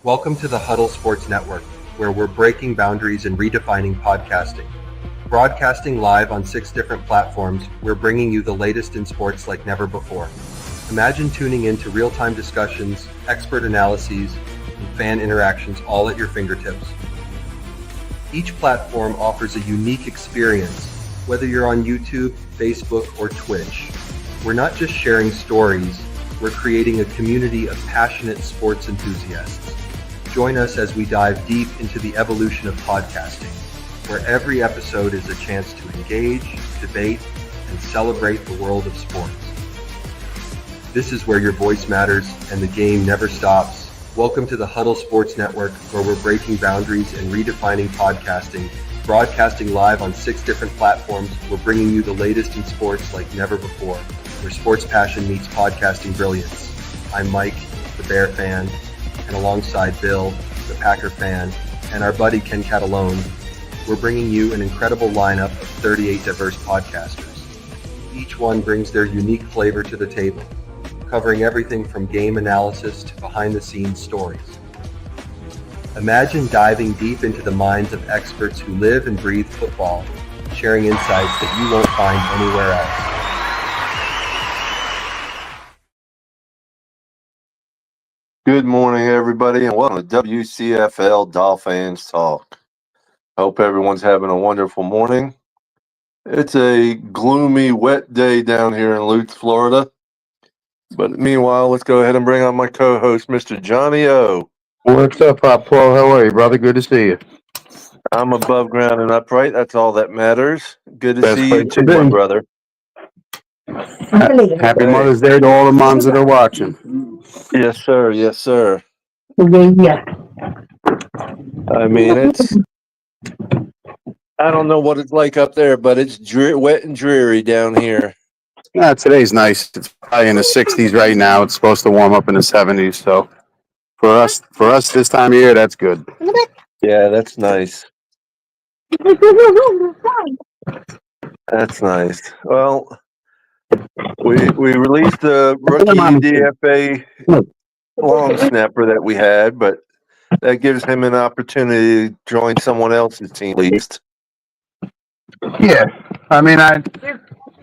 Welcome to the Huddle Sports Network, where we're breaking boundaries and redefining podcasting. Broadcasting live on 6 different platforms, we're bringing you the latest in sports like never before. Imagine tuning in to real-time discussions, expert analyses, and fan interactions all at your fingertips. Each platform offers a unique experience, whether you're on YouTube, Facebook, or Twitch. We're not just sharing stories, we're creating a community of passionate sports enthusiasts. Join us as we dive deep into the evolution of podcasting, where every episode is a chance to engage, debate, and celebrate the world of sports. This is where your voice matters and the game never stops. Welcome to the Huddle Sports Network, where we're breaking boundaries and redefining podcasting. Broadcasting live on 6 different platforms, we're bringing you the latest in sports like never before, where sports passion meets podcasting brilliance. I'm Mike, the Bear fan, and alongside Bill, the Packer fan, and our buddy Ken Catalone, we're bringing you an incredible lineup of 38 diverse podcasters. Each one brings their unique flavor to the table, covering everything from game analysis to behind-the-scenes stories. Imagine diving deep into the minds of experts who live and breathe football, sharing insights that you won't find anywhere else. Good morning, everybody, and welcome to WCFL DolFans Talk. Hope everyone's having a wonderful morning. It's a gloomy, wet day down here in Lutz, Florida. But meanwhile, let's go ahead and bring on my co-host, Mr. Johnny O. What's up, Pop Paul? How are you, brother? Good to see you. I'm above ground and upright. That's all that matters. Good to Best see you place too, to be. my brother. Happy Mother's Day to all the moms that are watching. Yes, sir. Yes, sir. Yeah. I mean, I don't know what it's like up there, but it's wet and dreary down here. Today's nice. It's probably in the 60s right now. It's supposed to warm up in the 70s. So for us this time of year, that's good. Yeah, that's nice. That's nice. Well, we released the rookie DFA long snapper that we had, but that gives him an opportunity to join someone else's team at least. Yeah. I mean,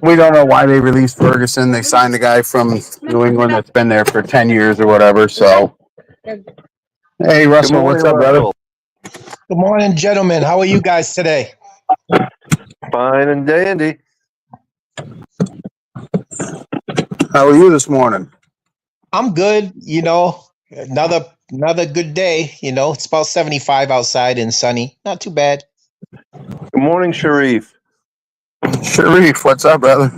we don't know why they released Ferguson. They signed a guy from New England that's been there for 10 years or whatever. So, hey, Russell, Good morning, what's up, brother? Russell. Good morning, gentlemen. How are you guys today? Fine and dandy. How are you this morning? I'm good. Another good day. It's about 75 outside and sunny. Not too bad. Good morning, Sharif. Sharif, what's up, brother?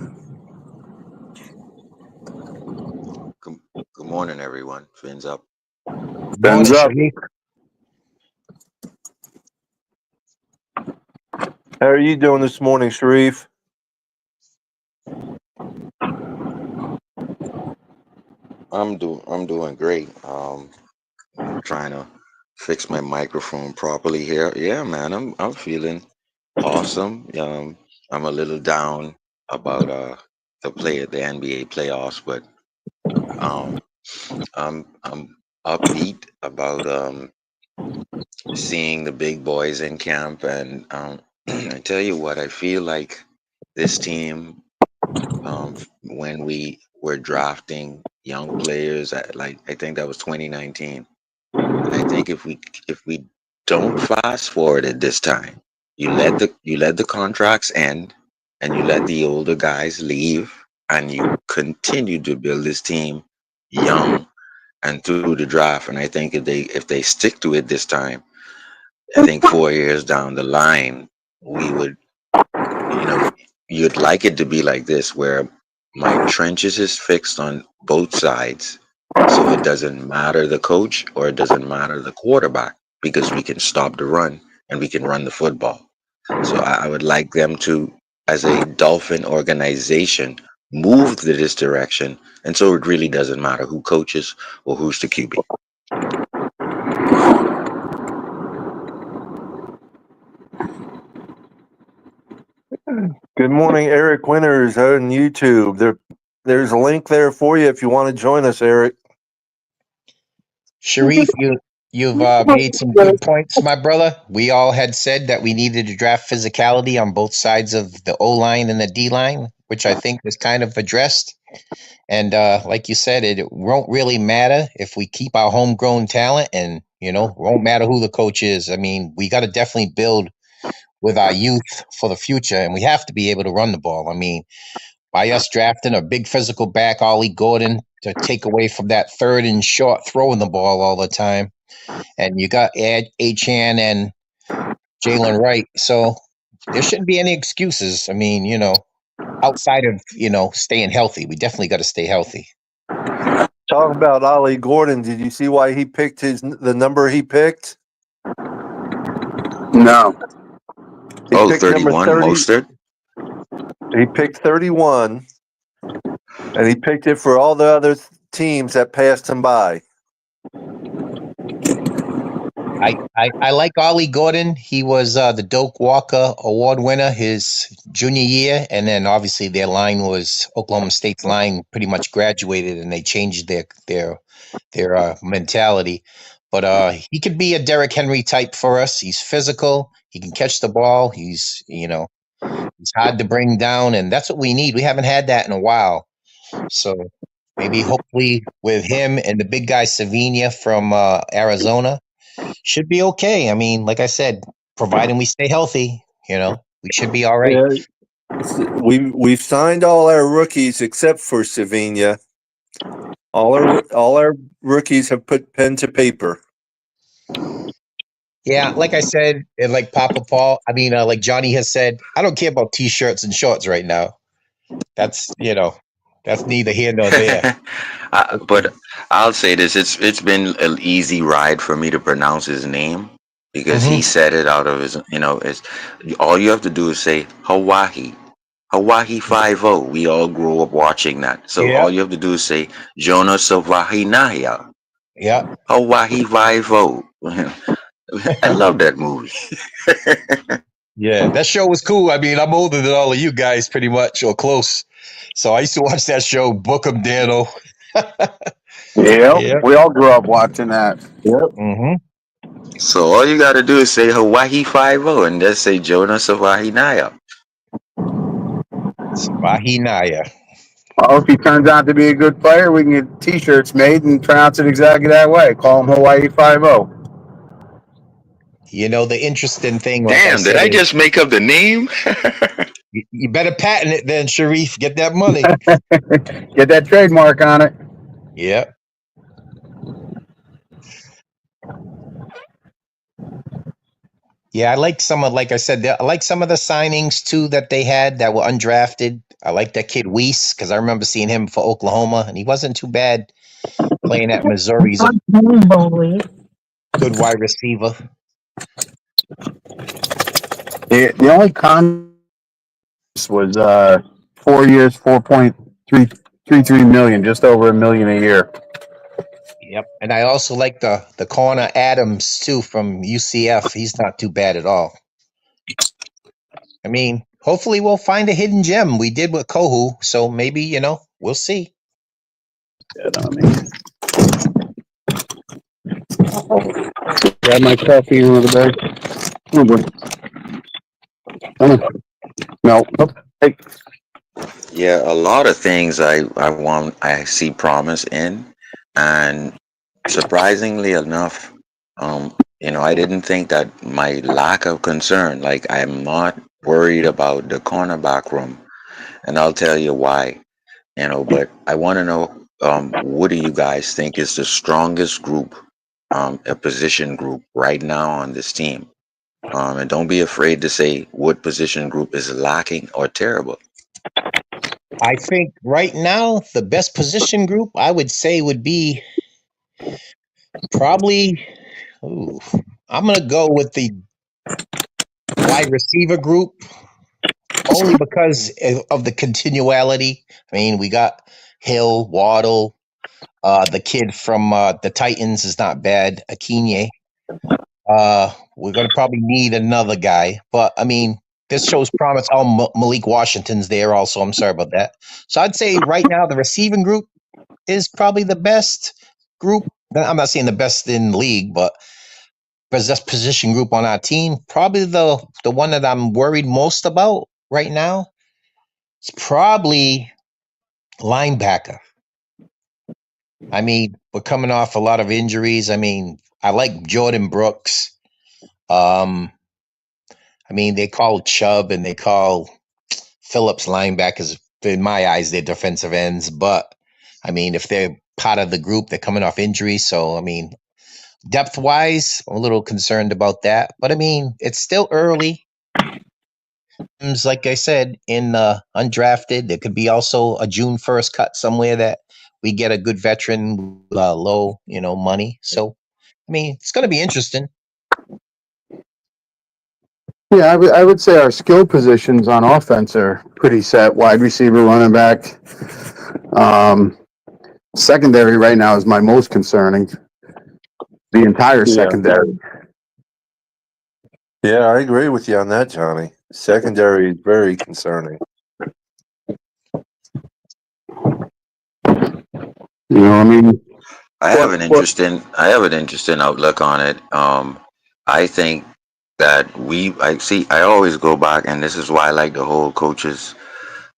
Good morning, everyone. Fins up. Fins up. How are you doing this morning, Sharif? I'm doing great. Trying to fix my microphone properly here. Yeah, man, I'm feeling awesome. I'm a little down about the NBA playoffs, but I'm upbeat about seeing the big boys in camp, and I tell you what, I feel like this team, when we were drafting young players I think that was 2019. And I think if we don't fast forward it this time, you let the contracts end and you let the older guys leave and you continue to build this team young and through the draft. And I think if they stick to it this time, I think 4 years down the line, we would, you'd like it to be like this, where Mike Trenches is fixed on both sides. So it doesn't matter the coach or it doesn't matter the quarterback, because we can stop the run and we can run the football. So I would like them to, as a Dolphin organization, move to this direction. And so it really doesn't matter who coaches or who's the QB. Good morning, Eric Winters on YouTube. There's a link there for you if you want to join us, Eric. Sharif, You've made some good points, my brother. We all had said that we needed to draft physicality on both sides of the O line and the D line, which I think was kind of addressed. And like you said, it won't really matter if we keep our homegrown talent, and it won't matter who the coach is. I mean, we got to definitely build with our youth for the future, and we have to be able to run the ball. I mean, by us drafting a big physical back, Ollie Gordon, to take away from that third and short throwing the ball all the time. And you got Achan and Jalen Wright. So there shouldn't be any excuses. I mean, outside of, staying healthy, we definitely got to stay healthy. Talking about Ollie Gordon, did you see why he picked the number he picked? No. He picked 31, number 30. Mostert. He picked 31, and he picked it for all the other teams that passed him by. I like Ollie Gordon. He was the Doak Walker Award winner his junior year, and then obviously their line was Oklahoma State's line pretty much graduated, and they changed their mentality. But he could be a Derrick Henry type for us. He's physical. He can catch the ball. He's hard to bring down, and that's what we need. We haven't had that in a while. So maybe hopefully with him and the big guy Savinia from Arizona should be okay. I mean, like I said, providing we stay healthy, we should be all right. Yeah. We've signed all our rookies except for Savinia. All our rookies have put pen to paper. Yeah, like I said, and like Papa Paul, like Johnny has said, I don't care about T-shirts and shorts right now. That's neither here nor there. But I'll say this: it's been an easy ride for me to pronounce his name because he said it out of his. It's all you have to do is say Hawaii 5-0. We all grew up watching that, so all you have to do is say Jonah Savahinaya. Yeah, Hawaii 5-0. I love that movie. Yeah, that show was cool. I mean, I'm older than all of you guys, pretty much, or close. So I used to watch that show, Book 'em Dano. Yeah, we all grew up watching that. Yep. So all you got to do is say Hawaii 5-0 and just say Jonah Savahinaya. Savahinaya. Well, if he turns out to be a good player, we can get T-shirts made and pronounce it exactly that way. Call him Hawaii 5-0. The interesting thing. Damn, did I just make up the name? You better patent it then, Sharif. Get that money. Get that trademark on it. Yep. Yeah, I like like I said, I like some of the signings too that they had that were undrafted. I like that kid Weiss because I remember seeing him for Oklahoma, and he wasn't too bad playing at Missouri. He's a good wide receiver. The only con was 4 years, $4.33 million, just over $1 million a year. Yep, and I also like the corner Adams too from UCF. He's not too bad at all. I mean, hopefully we'll find a hidden gem. We did with Kohu, so maybe we'll see. Grab my coffee in the bag. No. Oh, hey. Yeah, a lot of things I see promise in, and surprisingly enough, I didn't think that my lack of concern, like I'm not worried about the cornerback room, and I'll tell you why. But I want to know, what do you guys think is the strongest group, a position group right now on this team? And don't be afraid to say what position group is lacking or terrible. I think right now the best position group I would say would be probably. I'm gonna go with the wide receiver group only because of the continuality. I mean, we got Hill, Waddle, the kid from the Titans is not bad, Akinye. We're going to probably need another guy, but I mean, this shows promise. Oh, Malik Washington's there also. I'm sorry about that. So I'd say right now the receiving group is probably the best group I'm not saying the best in the league, but best position group on our team, probably the one that I'm worried most about right now is probably linebacker. I mean, we're coming off a lot of injuries. I mean, I like Jordan Brooks. I mean, they call Chubb and they call Phillips linebackers. In my eyes, they're defensive ends. But, I mean, if they're part of the group, they're coming off injuries. So, I mean, depth-wise, I'm a little concerned about that. But, I mean, it's still early. Like I said, in undrafted, there could be also a June 1st cut somewhere that we get a good veteran with low, money. So, I mean, it's going to be interesting. Yeah, I would say our skill positions on offense are pretty set. Wide receiver, running back. Secondary right now is my most concerning. The entire secondary. Yeah, I agree with you on that, Johnny. Secondary is very concerning. I mean, I have an interesting outlook on it. I think that I always go back, and this is why I like to hold coaches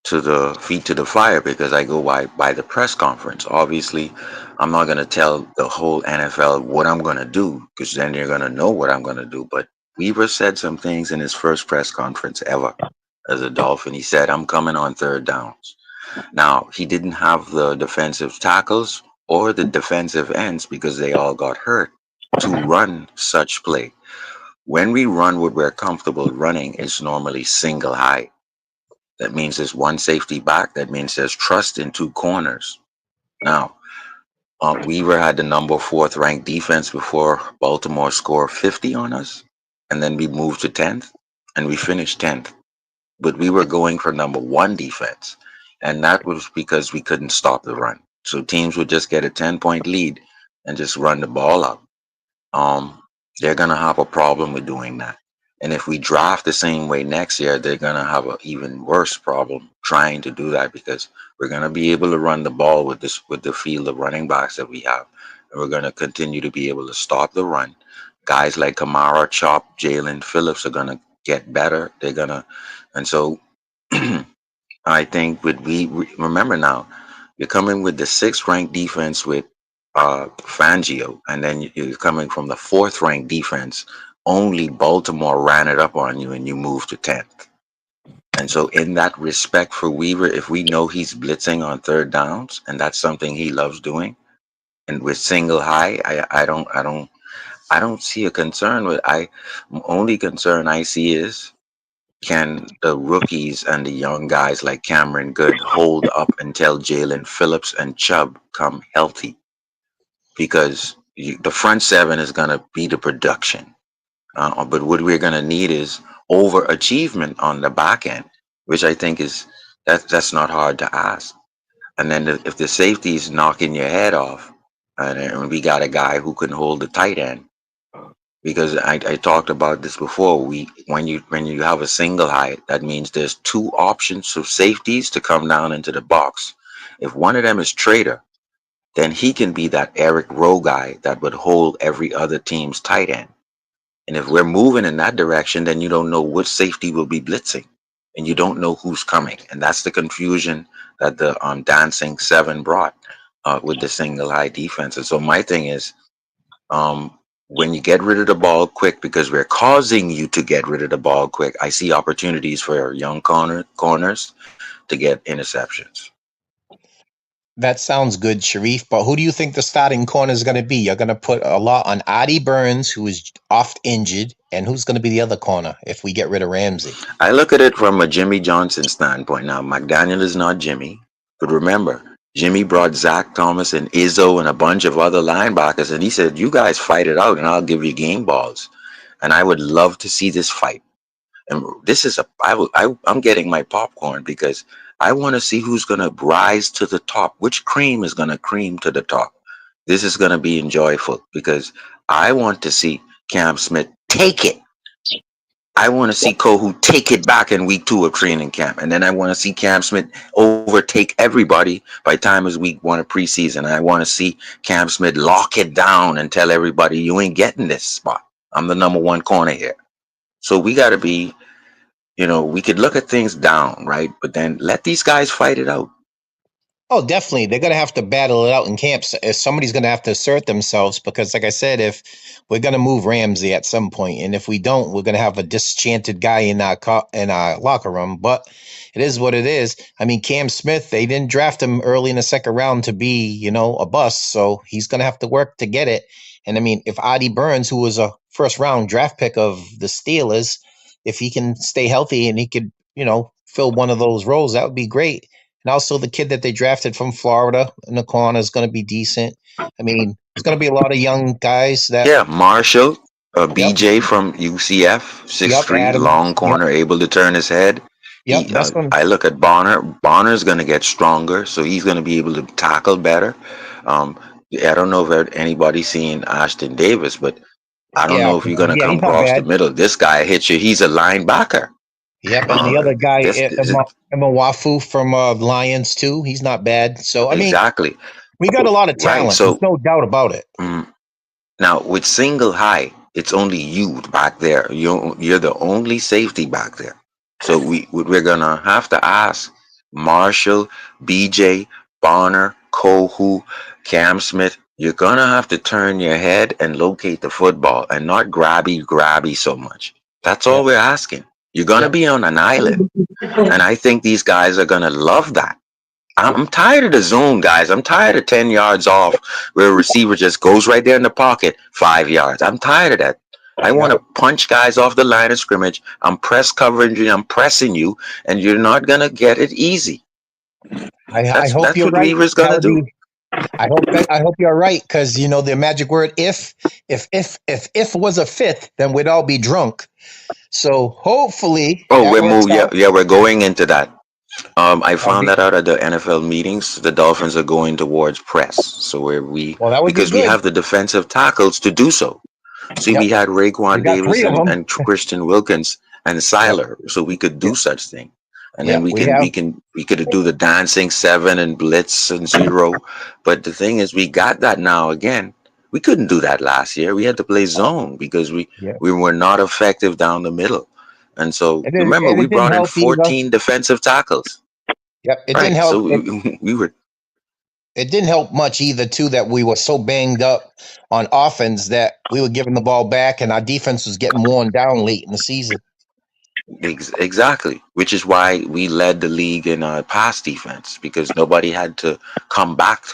to the feet to the fire, because I go by the press conference. Obviously, I'm not going to tell the whole NFL what I'm going to do, because then you're going to know what I'm going to do. But Weaver said some things in his first press conference ever as a Dolphin. He said, "I'm coming on third downs." Now, he didn't have the defensive tackles or the defensive ends, because they all got hurt, to run such play. When we run what we're comfortable running, it's normally single high. That means there's one safety back. That means there's trust in two corners. Now, Weaver had the number 4th ranked defense before Baltimore scored 50 on us. And then we moved to 10th and we finished 10th. But we were going for number 1 defense. And that was because we couldn't stop the run. So teams would just get a 10-point lead and just run the ball up. They're going to have a problem with doing that. And if we draft the same way next year, they're going to have an even worse problem trying to do that, because we're going to be able to run the ball with the field of running backs that we have. And we're going to continue to be able to stop the run. Guys like Kamara, Chop, Jalen Phillips are going to get better. And so I think remember now, you're coming with the 6th ranked defense with Fangio, and then you're coming from the 4th ranked defense. Only Baltimore ran it up on you and you moved to 10th. And so in that respect for Weaver, if we know he's blitzing on third downs, and that's something he loves doing, and with single high, I don't see a concern with. Only concern I see is, can the rookies and the young guys like Cameron Good hold up until Jalen Phillips and Chubb come healthy? Because the front 7 is going to be the production. But what we're going to need is overachievement on the back end, which I think that's not hard to ask. And then if the safety is knocking your head off, and we got a guy who can hold the tight end, because I talked about this before. When you have a single high, that means there's 2 options of safeties to come down into the box. If one of them is Trader, then he can be that Eric Rowe guy that would hold every other team's tight end. And if we're moving in that direction, then you don't know which safety will be blitzing, and you don't know who's coming. And that's the confusion that the dancing 7 brought with the single high defense. And so my thing is, when you get rid of the ball quick, because we're causing you to get rid of the ball quick, I see opportunities for young corners to get interceptions. That sounds good, Sharif. But who do you think the starting corner is going to be? You're going to put a lot on Adi Burns, who is oft injured, and who's going to be the other corner if we get rid of Ramsey? I look at it from a Jimmy Johnson standpoint. Now, McDaniel is not Jimmy, but remember, Jimmy brought Zach Thomas and Izzo and a bunch of other linebackers, and he said, "You guys fight it out, and I'll give you game balls." And I would love to see this fight. And this is I'm getting my popcorn, because I want to see who's going to rise to the top. Which cream is going to cream to the top? This is going to be enjoyable, because I want to see Cam Smith take it. I want to see Kohu take it back in week 2 of training camp. And then I want to see Cam Smith overtake everybody by time is week 1 of preseason. I want to see Cam Smith lock it down and tell everybody, you ain't getting this spot. I'm the number 1 corner here. So we got to be, we could look at things down, right? But then let these guys fight it out. Oh, definitely. They're going to have to battle it out in camps. Somebody's going to have to assert themselves because, like I said, if we're going to move Ramsey at some point, and if we don't, we're going to have a disenchanted guy in our locker room. But it is what it is. I mean, Cam Smith, they didn't draft him early in the second round to be, a bust. So he's going to have to work to get it. And I mean, if Adi Burns, who was a first round draft pick of the Steelers, if he can stay healthy and he could, fill one of those roles, that would be great. And also the kid that they drafted from Florida in the corner is going to be decent. I mean, there's going to be a lot of young guys that. Yeah, Marshall, BJ from UCF, 6'3", long corner, able to turn his head. I look at Bonner. Bonner's going to get stronger, so he's going to be able to tackle better. I don't know if anybody's seen Ashton Davis, but I don't know if you're going to come across the middle. This guy hits you. He's a linebacker. Yep, and the other guy, Mwafu from Lions too. He's not bad. So I mean, exactly, we got a lot of talent. Right, so, there's no doubt about it. Now with single high, it's only you back there. You're the only safety back there. So we're gonna have to ask Marshall, BJ, Bonner, Kohu, Cam Smith. You're gonna have to turn your head and locate the football and not grabby so much. That's all we're asking. You're going to be on an island. And I think these guys are going to love that. I'm tired of the zone, guys. I'm tired of 10 yards off where a receiver just goes right there in the pocket, 5 yards. I'm tired of that. I want to punch guys off the line of scrimmage. I'm press covering you. I'm pressing you, and you're not going to get it easy. I hope that's you're what right. Weaver's going to do. I hope you're right, because the magic word if was a fifth, then we'd all be drunk. So hopefully. Oh, we're going into that. I found that out at the NFL meetings. The Dolphins are going towards press. So because we have the defensive tackles to do so. See, we had Raekwon Davis and Christian Wilkins and Siler, so we could do such thing. And then we could do the dancing 7 and blitz and 0. But the thing is, we got that now again. We couldn't do that last year. We had to play zone because we were not effective down the middle. And so remember, we brought in 14 defensive tackles. Yep, it didn't help. So it didn't help much either, too, that we were so banged up on offense that we were giving the ball back and our defense was getting worn down late in the season. Exactly, which is why we led the league in pass defense, because nobody had to come back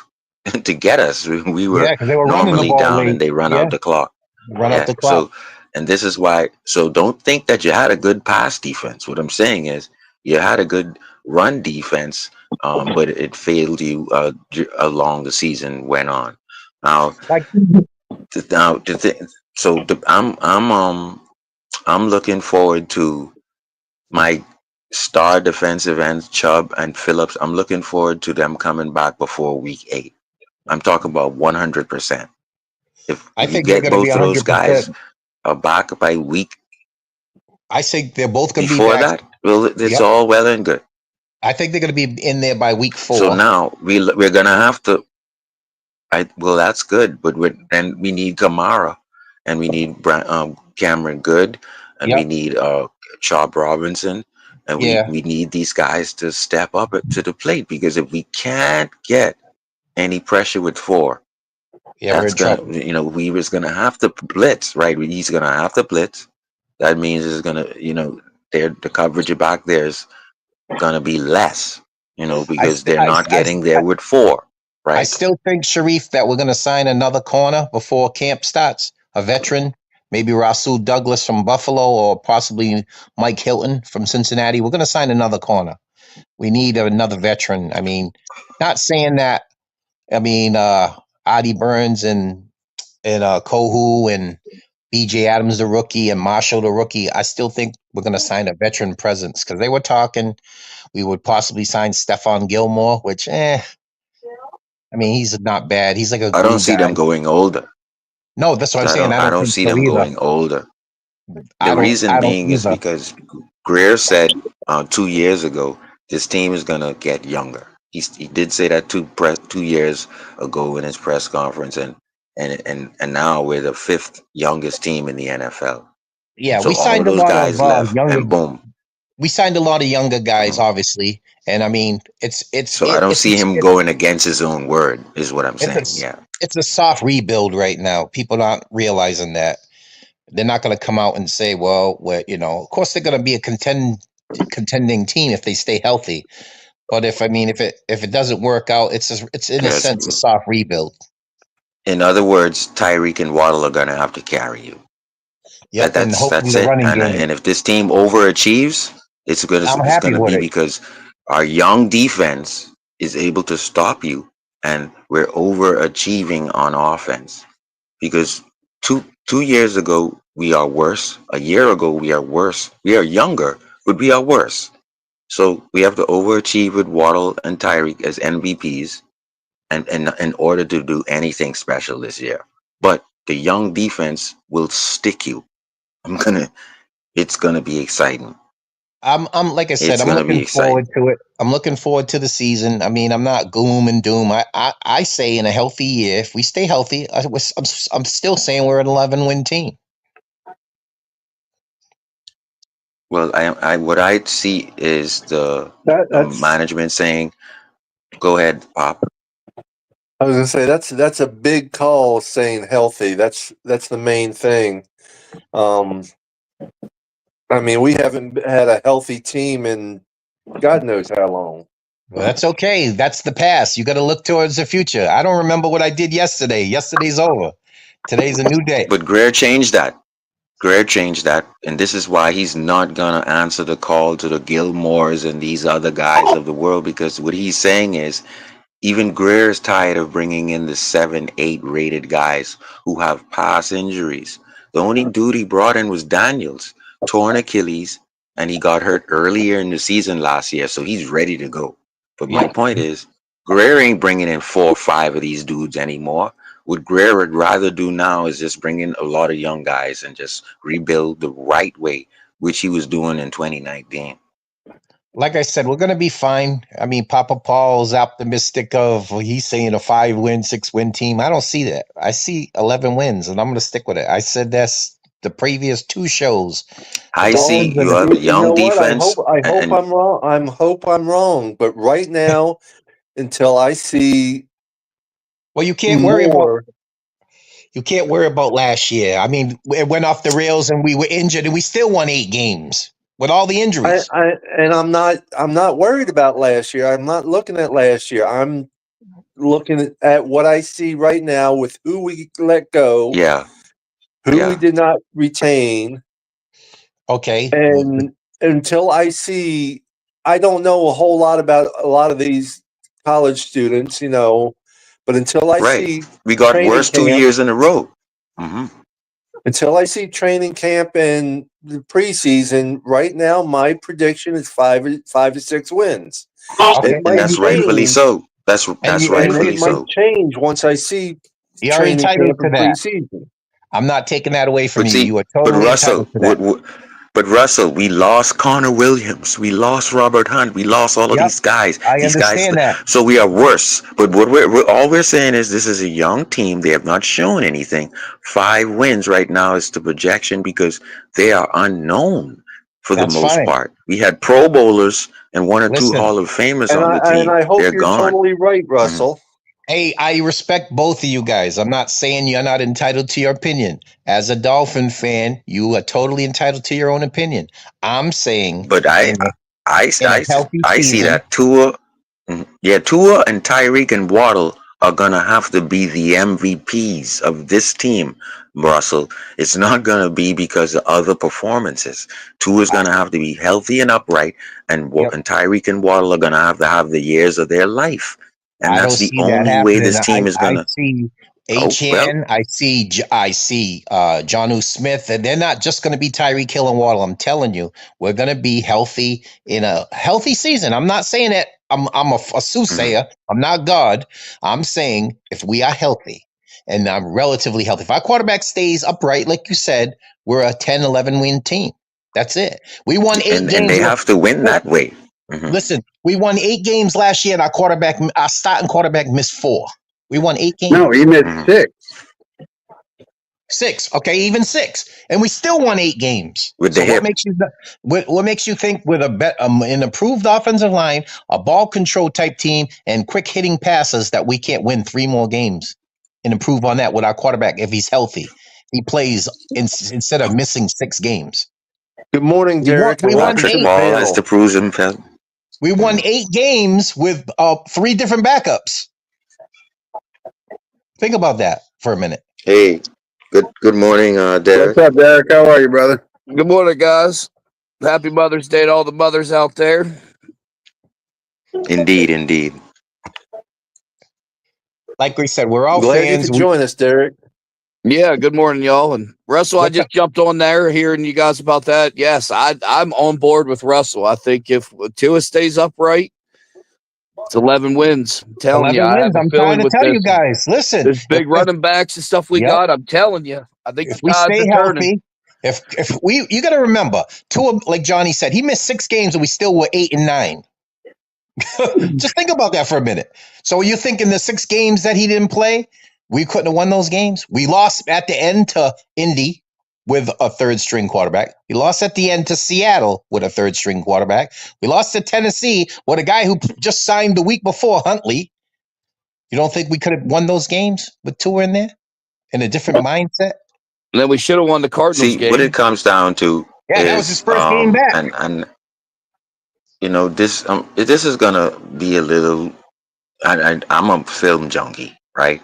to get us. We were normally down late. And they run out the clock. Out the clock. So, and this is why. So don't think that you had a good pass defense. What I'm saying is you had a good run defense, but it failed you along the season went on. Now, I'm looking forward to my star defensive ends, Chubb and Phillips. I'm looking forward to them coming back before week 8. I'm talking about 100%. If you get both of those guys back by week, I think they're both going to be before that. Well, it's all well and good. I think they're going to be in there by week 4. So now we're going to have to. Well, that's good, but then we need Kamara, and we need Cameron Good, and we need Chop Robinson, and we need these guys to step up to the plate, because if we can't get any pressure with 4, that's gonna, Weaver's gonna have to blitz, right? He's gonna have to blitz. That means it's gonna, the coverage back there is gonna be less, because they're not getting there with 4, right? I still think, Sharif, that we're gonna sign another corner before camp starts, a veteran. Maybe Rasul Douglas from Buffalo, or possibly Mike Hilton from Cincinnati. We're going to sign another corner. We need another veteran. I mean, not saying that. I mean, Adi Burns and Kohu and B.J. Adams, the rookie, and Marshall, the rookie. I still think we're going to sign a veteran presence, because they were talking we would possibly sign Stephon Gilmore, which, I mean, he's not bad. He's like I don't see them going older. No, that's what I'm saying. I don't see them going older. The reason I don't being is either. because Greer said 2 years ago this team is gonna get younger. He did say that 2 years ago in his press conference, and now we're the fifth youngest team in the NFL. Yeah, So all those guys left, and boom. we signed a lot of younger guys, obviously, and I mean So I don't see him going against his own word, is what I'm saying. Yeah. it's a soft rebuild right now. People aren't realizing that. They're not going to come out and say, "Well, of course they're going to be a contending team if they stay healthy." But if it doesn't work out, it's in a Yes. sense a soft rebuild. In other words, Tyreek and Waddle are gonna have to carry you. Yep, and hopefully That's the it. running game. And if this team overachieves, I'm it's happy gonna with be it. because our young defense is able to stop you, and we're overachieving on offense. Because two years ago we are worse. A year ago we are worse. We are younger, but we are worse. So we have to overachieve with Waddle and Tyreek as MVPs, and in order to do anything special this year. But the young defense will stick you. I'm gonna It's gonna be exciting. I'm like I said, It's I'm gonna be looking forward exciting. to it. I'm looking forward to the season. I mean, I'm not gloom and doom. I say in a healthy year, if we stay healthy, I'm still saying we're an 11-win team. Well, I what I see is the That's management saying, "Go ahead, Pop." I was gonna say that's a big call saying healthy. That's the main thing. Um, I mean, we haven't had a healthy team in God knows how long. Well, that's okay. That's the past. You got to look towards the future. I don't remember what I did yesterday. Yesterday's over. Today's a new day. But Greer changed that. Greer changed that, and this is why he's not gonna answer the call to the Gilmores and these other guys of the world, because what he's saying is even Greer is tired of bringing in the 7, 8 rated guys who have past injuries. The only dude he brought in was Daniels, torn Achilles, and he got hurt earlier in the season last year, so he's ready to go. But my Yep. point is, Greer ain't bringing in 4 or 5 of these dudes anymore. What Greer would rather do now is just bring in a lot of young guys and just rebuild the right way, which he was doing in 2019. Like I said, we're going to be fine. I mean, Papa Paul's optimistic he's saying a 5-win, 6-win team. I don't see that. I see 11 wins, and I'm going to stick with it. I said that's the previous 2 shows. I see Dolphins you and have a You know young what? defense, I hope and I'm wrong. I'm wrong. But right now, until I see well, you can't worry about more, last year. I mean, it went off the rails and we were injured, and we still won 8 games with all the injuries. I'm not worried about last year. I'm not looking at last year. I'm looking at what I see right now with who we let go, yeah, who we yeah, did not retain, Okay. and until I see, I don't know a whole lot about a lot of these college students, but until I right. see We got training worse two camp, years in a row. Hmm. until I see training camp and the preseason, right now my prediction is 5 to 6 wins. Okay. It And might that's rightfully change, so. And That's and rightfully it might so. change once I see you're training entitled camp to and that. preseason. I'm not taking that away from But you. see, You are but totally entitled Russell, to that. but Russell, we lost Connor Williams, we lost Robert Hunt, we lost all of Yep. these guys. I These guys, understand that. so we are worse. But what all we're saying is this is a young team. They have not shown anything. 5 wins right now is the projection because they are unknown for the That's most fine. part. We had Pro Bowlers and 1 or 2 Listen, Hall of Famers And on the team. I hope They're you're gone. totally right, Mhm. Russell. hey, I respect both of you guys. I'm not saying you're not entitled to your opinion. As a Dolphin fan, you are totally entitled to your own opinion. I'm saying But I, in a healthy I see season, that Tua, yeah, Tua and Tyreek and Waddle are gonna have to be the MVPs of this team, Russell. It's not gonna be because of other performances. Tua is gonna have to be healthy and upright, yep, and Tyreek and Waddle are gonna have the years of their life, and I don't that's the see that only way happening. this team is I gonna. see Oh well, HN, I see Johnu Smith, and they're not just going to be Tyreek Hill and Waddle. I'm telling you, we're going to be healthy in a healthy season. I'm not saying that I'm a mhm. soothsayer. I'm not God. I'm saying if we are healthy, and I'm relatively healthy. If our quarterback stays upright, like you said, we're a 10, 11 win team. That's it. We won 8 and games. they have to win that way. Listen, we won 8 games last year, and our starting quarterback missed 4. We won 8 games. No, he missed 6. 6, okay, even 6, and we still won 8 games. With So the hip. what makes you think with an improved offensive line, a ball control type team, and quick hitting passes that we can't win 3 more games and improve on that with our quarterback if he's healthy? He plays instead of missing 6 games. Good morning, Derek. We won Patrick 8. Ball has to prove himself. We won 8 games with 3 different backups. Think about that for a minute. Hey, good morning, Derek. What's up, Derek? How are you, brother? Good morning, guys. Happy Mother's Day to all the mothers out there. Indeed. Like we said, we're all Glad fans. you could join us, Derek. Yeah, good morning, y'all. And Russell, I just jumped on there hearing you guys about that. Yes, I'm on board with Russell. I think if Tua stays upright, it's 11 wins. I'm telling you, I have a I'm feeling trying to with tell this, you guys. Listen, this big running backs and stuff we got. I'm telling you, I think if the we tides stay are turning. healthy, you got to remember, Tua, like Johnny said, he missed 6 games and we still were 8 and 9. Just think about that for a minute. So are you thinking the 6 games that he didn't play, we couldn't have won those games? We lost at the end to Indy with a 3rd string quarterback. We lost at the end to Seattle with a 3rd string quarterback. We lost to Tennessee with a guy who just signed the week before, Huntley. You don't think we could have won those games with Tua in there in a different mindset? And then we should have won the Cardinals game. What it comes down to is, that was his first game back. And you know, this is gonna be a little. I'm a film junkie, right?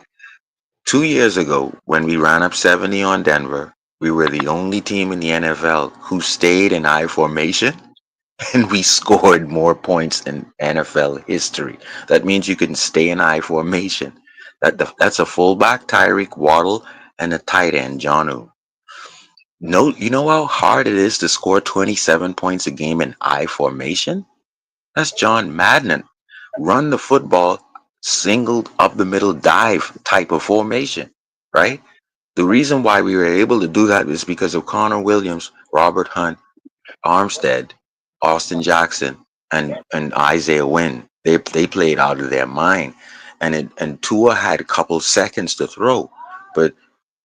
2 years ago, when we ran up 70 on Denver, we were the only team in the NFL who stayed in I formation, and we scored more points in NFL history. That means you can stay in I formation. That's a fullback, Tyreek Waddle, and a tight end, Jonnu. No, you know how hard it is to score 27 points a game in I formation? That's John Madden. Run the football, singled up the middle dive type of formation, right? The reason why we were able to do that is because of Connor Williams, Robert Hunt, Armstead, Austin Jackson, and Isaiah Wynn. They played out of their mind, and Tua had a couple seconds to throw, but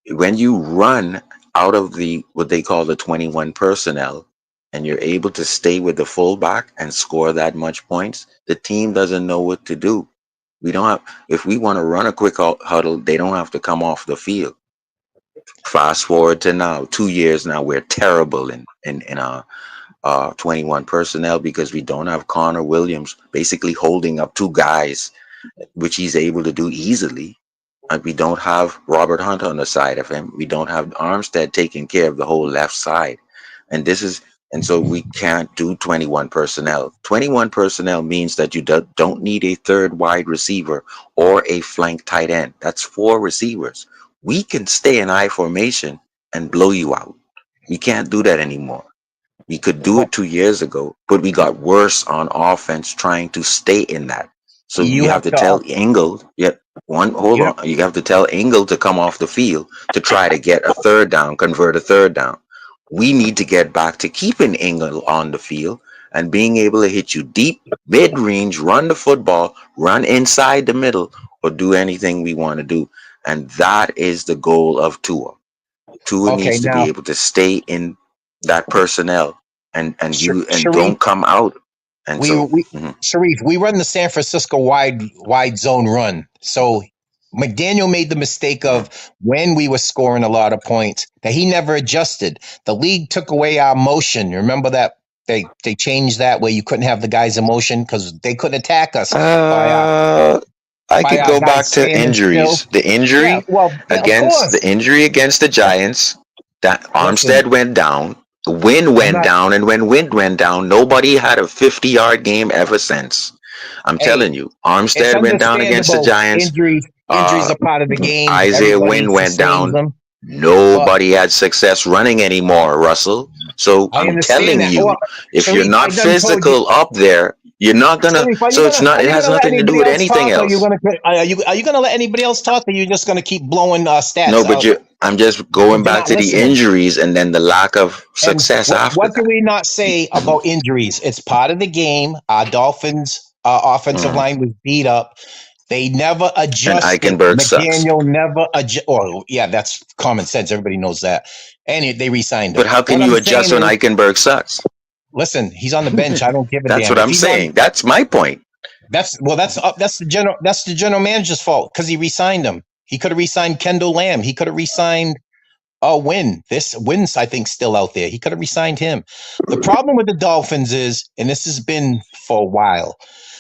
when you run out of what they call the 21 personnel, and you're able to stay with the fullback and score that much points, the team doesn't know what to do. We don't have. If we want to run a quick huddle, they don't have to come off the field. Fast forward to now, 2 years now, we're terrible in 21 personnel because we don't have Connor Williams basically holding up 2 guys, which he's able to do easily. And we don't have Robert Hunt on the side of him. We don't have Armstead taking care of the whole left side. And so we can't do 21 personnel. 21 personnel means that you don't need a 3rd wide receiver or a flank tight end. That's 4 receivers. We can stay in I formation and blow you out. We can't do that anymore. We could do it 2 years ago, but we got worse on offense trying to stay in that. So you have to tell Engel, you have to tell Engel to come off the field to try to get a 3rd down, convert a 3rd down. We need to get back to keeping Engel on the field and being able to hit you deep, mid-range, run the football, run inside the middle, or do anything we want to do. And that is the goal of Tua. Tua needs to be able to stay in that personnel and Sharif, don't come out. And Sharif, we run the San Francisco wide zone run. So McDaniel made the mistake of when we were scoring a lot of points that he never adjusted. The league took away our motion. Remember that they changed that where you couldn't have the guys in motion because they couldn't attack us. I could go back to injuries. The injury against the Giants, that Armstead went down. The wind went down, and when wind went down, nobody had a 50-yard game ever since. I'm telling you, Armstead went down against the Giants. Injuries are part of the game. Isaiah Wynn went down. Nobody had success running anymore, Russell. So I'm telling you, if you're not physical up there, You're not gonna. Sharif, So it's not. are It you has gonna let nothing to do anybody with else anything talk? Or else. are you gonna let anybody else talk? Or you just gonna keep blowing stats? No, but I'm just going You're back not to the listening. injuries and then the lack of And success after what do that. we not say about injuries? It's part of the game. Our Dolphins offensive line was beat up. They never And adjusted. Eichenberg sucks. McDaniel never adjust. Oh, yeah, that's common sense. Everybody knows that. And they re-signed him. But how can What you I'm adjust saying when is, Eichenberg sucks? listen, he's on the bench. I don't give a That's damn. what If I'm he's on, saying. That's my point. that's the general manager's fault because he re-signed him. He could have re-signed Kendall Lamb. He could have re-signed This Wynn's, I think, still out there. He could have re-signed him. The problem with the Dolphins is, and this has been for a while,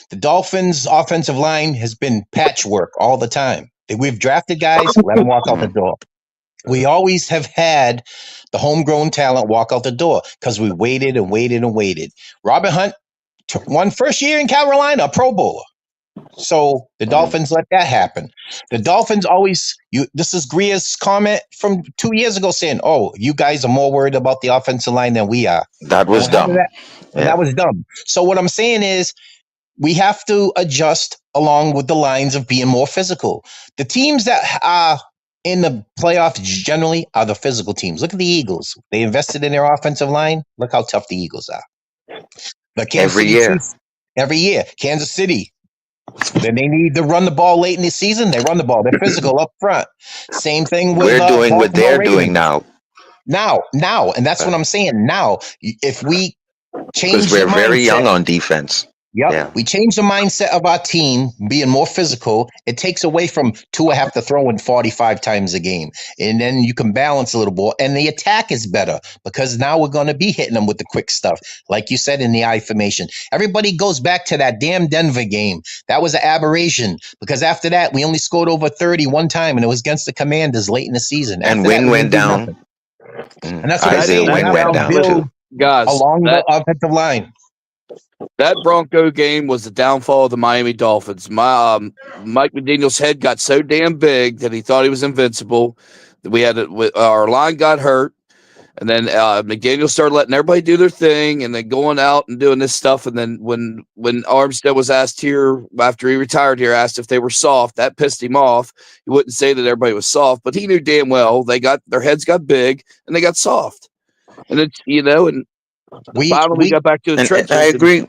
the Dolphins' offensive line has been patchwork all the time. We've drafted guys, let them walk out the door. We always have had the homegrown talent walk out the door because we waited and waited and waited. Robert Hunt won first year in Carolina, a Pro Bowler. So the Dolphins let that happen. The Dolphins always this is Greer's comment from 2 years ago saying, "Oh, you guys are more worried about the offensive line than we are." That was dumb. That was dumb. So what I'm saying is we have to adjust along with the lines of being more physical. The teams that are in the playoffs generally are the physical teams. Look at the Eagles. They invested in their offensive line. Look how tough the Eagles are. The Kansas Every City year. Chiefs, every year. Kansas City. Then they need to run the ball late in the season. They run the ball. They're physical up front. Same thing with We're doing what Baltimore they're Ravens. doing now. Now, and that's what I'm saying. Now, if we change Because we're the very mindset, young on defense. yep, Yeah. we change the mindset of our team being more physical. It takes away from Tua have to throw in 45 times a game, and then you can balance a little more. And the attack is better because now we're going to be hitting them with the quick stuff, like you said in the I formation. Everybody goes back to that damn Denver game. That was an aberration because after that we only scored over 30 one time, and it was against the Commanders late in the season. And After Wynn we went didn't do down. nothing. And that's what I'm Isaiah saying. Wynn You went have to down build too. Guys, along the offensive line. that Bronco game was the downfall of the Miami Dolphins. Mike McDaniel's head got so damn big that he thought he was invincible. We our line got hurt, and then McDaniel started letting everybody do their thing, and then going out and doing this stuff. And then when Armstead was asked here after he retired here, asked if they were soft, that pissed him off. He wouldn't say that everybody was soft, but he knew damn well their heads got big and they got soft, and it's and finally we got back to the And trenches. I agree.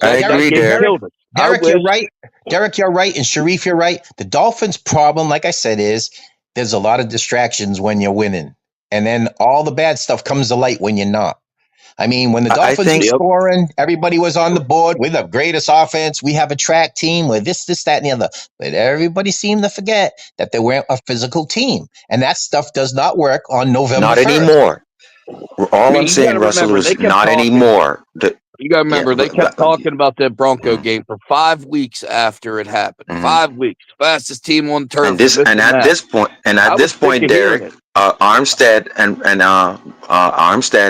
I agree, Derek. Derek, you're right. Derek, you're right. And Sharif, you're right. The Dolphins' problem, like I said, is there's a lot of distractions when you're winning. And then all the bad stuff comes to light when you're not. I mean, when the Dolphins were scoring, everybody was on the board. We're the greatest offense. We have a track team with this, that, and the other. But everybody seemed to forget that they weren't a physical team. And that stuff does not work on November 1st. Not anymore. All I'm saying, Russell, is not anymore. You got to remember, they kept talking about that Bronco game for 5 weeks after it happened. 5 weeks, fastest team on turf. And at this point, Derek, Armstead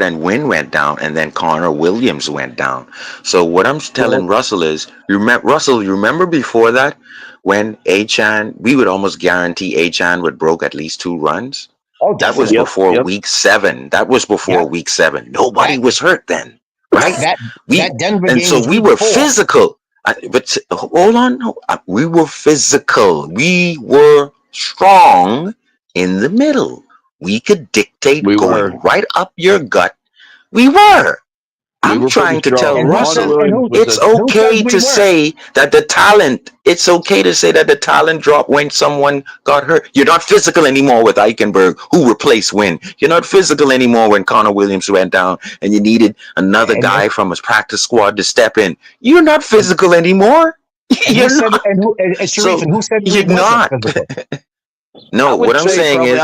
and Wynn went down, and then Connor Williams went down. So what I'm telling Russell is, you remember before that when Achan, we would almost guarantee Achan would broke at least 2 runs. Oh, that was before week 7. That was before week 7. Nobody was hurt then, right? That Denver game, so we were physical. But hold on, we were physical. We were strong in the middle. We could dictate going right up your gut. We were. I'm trying to tell Russell, it's okay to say that the talent, it's okay to say that the talent dropped when someone got hurt. You're not physical anymore with Eichenberg, who replaced Wynn. You're not physical anymore when Connor Williams went down and you needed another guy from his practice squad to step in. You're not physical anymore. You're not. And who said you're not. No, what I'm saying is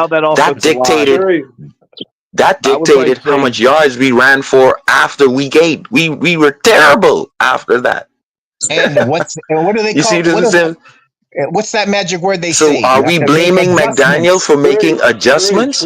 that dictated how much yards we ran for after week 8. We were terrible after that. And what do they call? What's that magic word they say? So are we blaming McDaniel for making adjustments?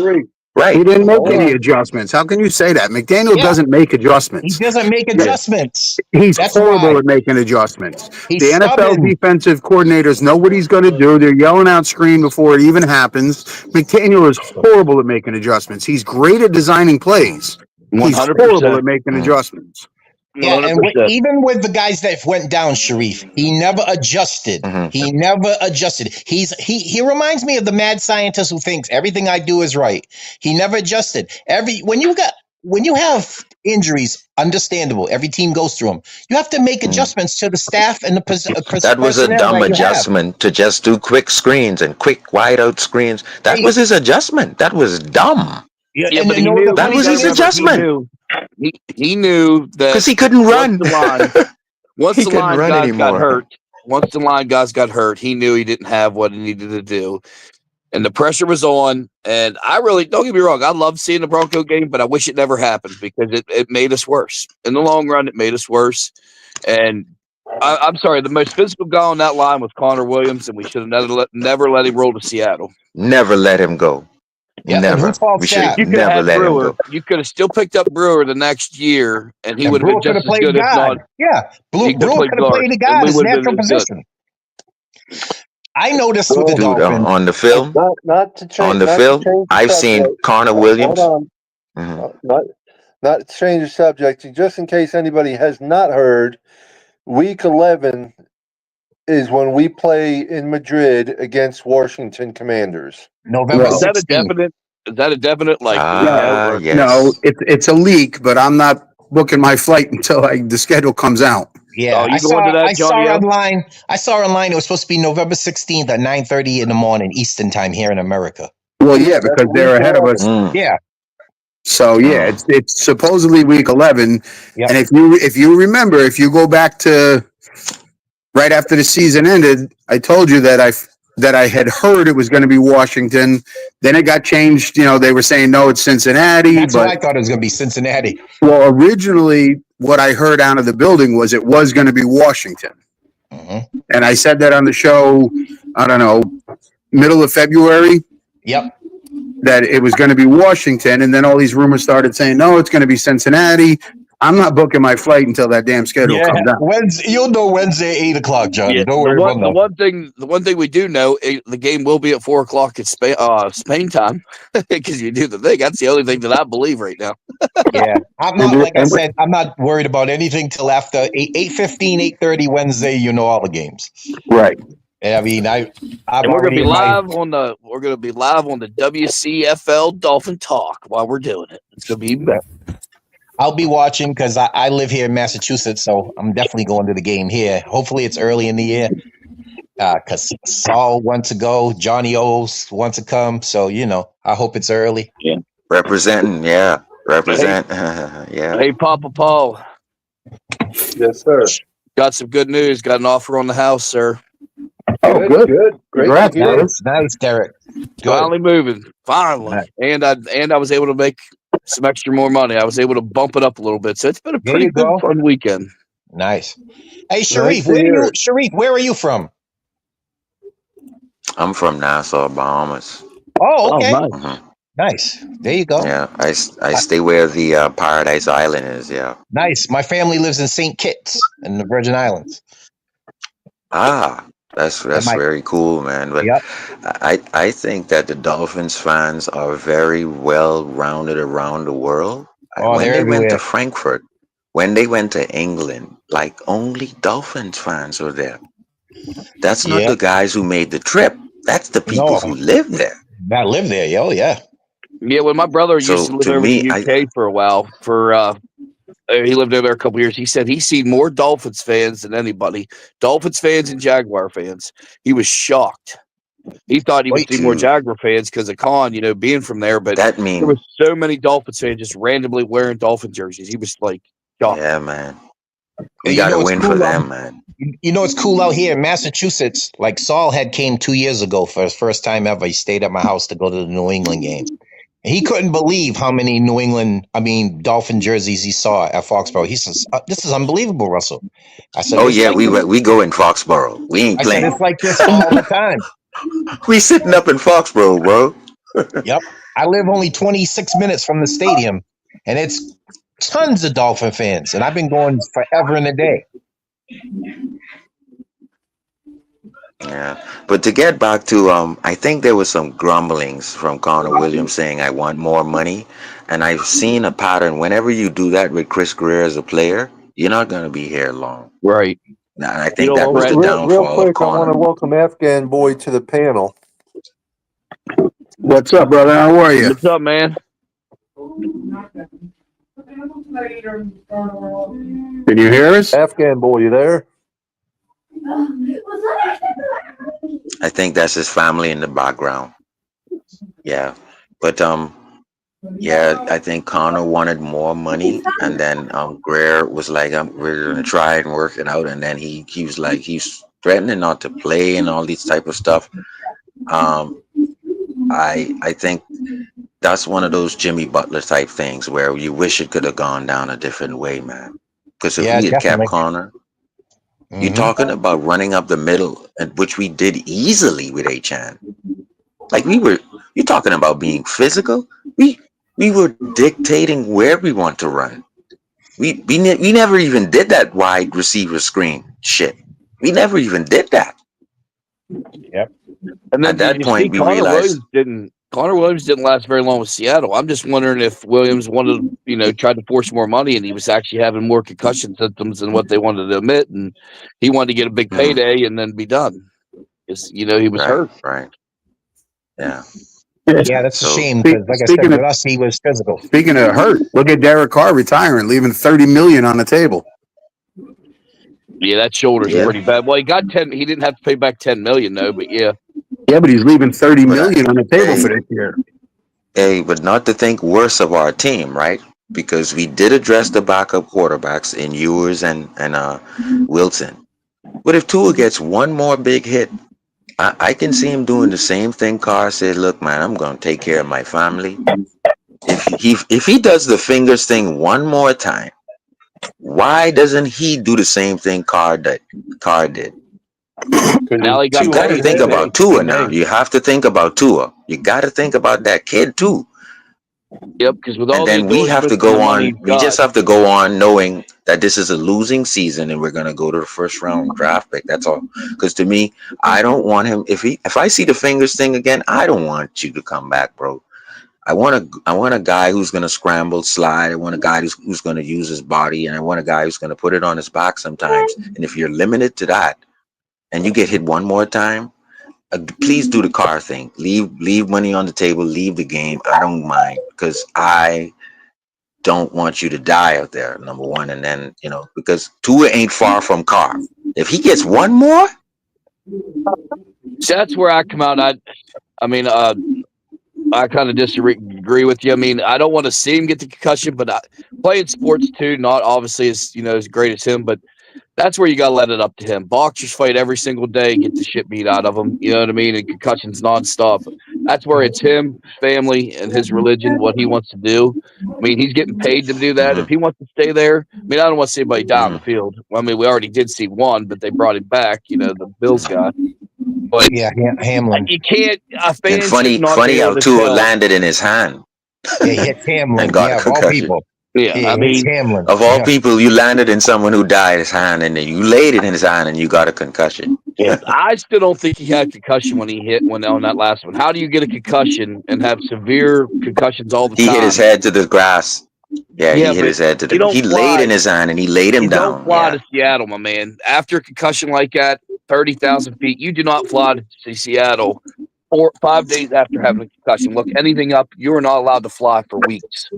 Right. He didn't make any adjustments. How can you say that? McDaniel doesn't make adjustments. He doesn't make adjustments. He's horrible at making adjustments. The NFL defensive coordinators know what he's going to do. They're yelling out screen before it even happens. McDaniel is horrible at making adjustments. He's great at designing plays. He's 100%. horrible at making adjustments. Yeah, and 100%. even with the guys that went down, Sharif, he never adjusted. Mhm. He never adjusted. He reminds me of the mad scientist who thinks everything I do is right. He never adjusted. When you have injuries, understandable. Every team goes through them. You have to make adjustments to the staff and the That was a personnel dumb that you have. adjustment to just do quick screens and quick wideout screens. That Hey, was his adjustment. That was dumb. yeah, Yeah, and but you he know what knew. the That funny was thing his is? adjustment. He knew that Because he couldn't run. Once He the couldn't line run guys got anymore. hurt, once the line guys got hurt, he knew he didn't have what he needed to do. And the pressure was on. And I really, don't get me wrong, I love seeing the Bronco game, but I wish it never happened because it made us worse. In the long run, it made us worse. And I'm sorry, the most physical guy on that line was Connor Williams, and we should have never let him roll to Seattle. Never let him go. Yeah, and Never. whose fault's We should that? have You could have never had let him Brewer. go. You could have still picked up Brewer the next year, and he And would have Brewer been could just have as played good, if guard. not. Yeah, He could Brewer play could have guard, played the and guard, we his would have natural been as good. position. I noticed with the Dude, Dolphins. on the film, Not to change. on the not film, to change the I've seen subject. Connor Hold Williams. on. Mhm. Not to change the subject. Just in case anybody has not heard, Week 11 is when we play in Madrid against Washington Commanders. November Well, Is that a 16th. definite? Is that a definite? Like, Ah, yes. No, it's a leak, but I'm not booking my flight until the schedule comes out. Yeah, Oh, you I going to that, I saw Johnny O? online. I saw online it was supposed to be November 16th at 9:30 in the morning Eastern time here in America. Well, yeah, because they're ahead of us. Yeah. So yeah, it's supposedly week 11. Yep. And if you remember, if you go back to right after the season ended, I told you that I had heard it was going to be Washington. Then it got changed. They were saying no, it's Cincinnati. That's but what I thought it was going to be Cincinnati. well, originally what I heard out of the building was it was going to be Washington. Mm-hmm. And I said that on the show, I don't know, middle of February. Yep. That it was going to be Washington, and then all these rumors started saying, no, it's going to be Cincinnati. I'm not booking my flight until that damn schedule comes out. Wednesday, you'll know Wednesday 8 o'clock, Johnny. Yeah, Don't worry about the one thing we do know, the game will be at 4 o'clock at Spain time because you do the thing. That's the only thing that I believe right now. Yeah, I'm not like I said. I'm not worried about anything till after 8:15, 8:30 Wednesday. You know all the games, Right? I mean, And we're gonna be live on the WCFL Dolphin Talk while we're doing it. It's gonna be even better. I'll be watching because I live here in Massachusetts, so I'm definitely going to the game here. Hopefully, it's early in the year because Saul wants to go, Johnny O's wants to come, so I hope it's early. Yeah, Represent. Yeah. Hey, Papa Paul, Yes, sir. got some good news. Got an offer on the house, sir. Oh, good. Great. Congrats, to hear. Nice, Derek. Good. Finally moving. Finally, Right. and I was able to make some extra more money. I was able to bump it up a little bit, so it's been a There pretty you good, go. fun weekend. Nice. Hey, Sharif, to hear it. where are you from? I'm from Nassau, Bahamas. Oh, okay. nice. Mhm. Nice. There you go. Yeah, I stay where the Paradise Island is. Yeah. Nice. My family lives in St. Kitts in the Virgin Islands. Ah, that's very cool, man. But Yep. I think that the Dolphins fans are very well rounded around the world. Oh, When they're they went to everywhere. Frankfurt, when they went to England, like only Dolphins fans were there. That's not Yep. the guys who made the trip. That's the people No. who live there. I live there, yo. Yeah. Yeah, when my brother used So, to live to over me, in the UK for a while, he lived over there a couple years. He said he's seen more Dolphins fans than anybody. Dolphins fans and Jaguar fans. He was shocked. He thought he would see more Dude. Jaguar fans because of Khan, being from there. But That there means, was so many Dolphins fans just randomly wearing Dolphin jerseys. He was like shocked. yeah, man. We You got to know, it's win cool, for them, man. You know, it's cool out here in Massachusetts. Like Saul came 2 years ago for his first time ever. He stayed at my house to go to the New England games. And he couldn't believe how many Dolphin jerseys he saw at Foxborough. He says, "This is unbelievable, Russell." I said, Oh "It's yeah, like we go in Foxborough. We ain't I said playing. it's like this all the time." We sitting up in Foxborough, bro. Yep. I live only 26 minutes from the stadium, and it's tons of Dolphin fans, and I've been going forever and a day. Yeah, but to get back to I think there was some grumblings from Connor Williams saying I want more money, and I've seen a pattern. Whenever you do that with Chris Greer as a player, You're not going to be here long. Right. And I think that was the Real downfall of quick, I want to Connor. welcome Afghan Boy to the panel. What's up, brother? How are you? What's up, man? Can you hear us? Afghan Boy, you there? I think that's his family in the background. Yeah. But yeah, I think Connor wanted more money, and then Greer was like, we're gonna try and work it out, and then he was like, he's threatening not to play and all these type of stuff. I think that's one of those Jimmy Butler type things where you wish it could have gone down a different way, man. Because if Yeah, we had definitely. kept Connor, you're Mhm. talking about running up the middle, and which we did easily with Achan. Like you're talking about being physical. We were dictating where we want to run. We never even did that wide receiver screen shit. We never even did that. Yep. And then At that did you see point, we realized Connor Williams didn't last very long with Seattle. I'm just wondering if Williams wanted, tried to force more money, and he was actually having more concussion symptoms than what they wanted to admit, and he wanted to get a big payday and then be done. Because he was hurt. right. Yeah. Yeah, that's a shame because, like I said, with us, he was physical. Speaking of hurt, look at Derek Carr retiring, leaving $30 million on the table. Yeah, that shoulder's pretty bad. Well, he got 10. He didn't have to pay back $10 million though, but yeah. Yeah, but he's leaving $30 million on the table for this year. Hey, but not to think worse of our team, right? Because we did address the backup quarterbacks in Ewers and Wilson. But if Tua gets one more big hit, I can see him doing the same thing Carr said, look, man, I'm going to take care of my family. If he does the fingers thing one more time, why doesn't he do the same thing Carr did? Now he got You got to think about Tua now. You have to think about Tua. You got to think about that kid too. Yep, because with all and then we have to go on. We just have to go on knowing that this is a losing season, and we're going to go to the first round draft pick. That's all. Because to me, I don't want him. If I see the fingers thing again, I don't want you to come back, bro. I want a guy who's going to scramble, slide. I want a guy who's going to use his body, and I want a guy who's going to put it on his back sometimes. And if you're limited to that, and you get hit one more time, please do the Carr thing. Leave money on the table. Leave the game. I don't mind because I don't want you to die out there. Number one, and then because Tua ain't far from Carr. If he gets one more, so that's where I come out. I kind of disagree with you. I mean, I don't want to see him get the concussion, but playing sports too, not obviously as great as him, but that's where you got to let it up to him. Boxers fight every single day, get the shit beat out of them. You know what I mean? And concussions nonstop. That's where it's him, family, and his religion, what he wants to do. I mean, he's getting paid to do that. If he wants to stay there, I mean, I don't want to see anybody die on the field. Well, I mean, we already did see one, but they brought him back, the Bills guy. But yeah, Hamlin. You can't. And funny how Tua landed in his hand. Yeah, he hit Hamlin. And got a concussion. Of all people. Yeah, I mean, Hamlin. Of all people, you landed in someone who died his hand, and then you laid it in his hand, and you got a concussion. Yeah, I still don't think he had concussion when he hit on that last one. How do you get a concussion and have severe concussions all the time? He hit his head to the grass. Yeah, he hit his head to the. He laid in his hand, and he laid him down. Don't fly to Seattle, my man. After a concussion like that, 30,000 feet, you do not fly to Seattle 4 or 5 days after having a concussion. Look anything up, you are not allowed to fly for weeks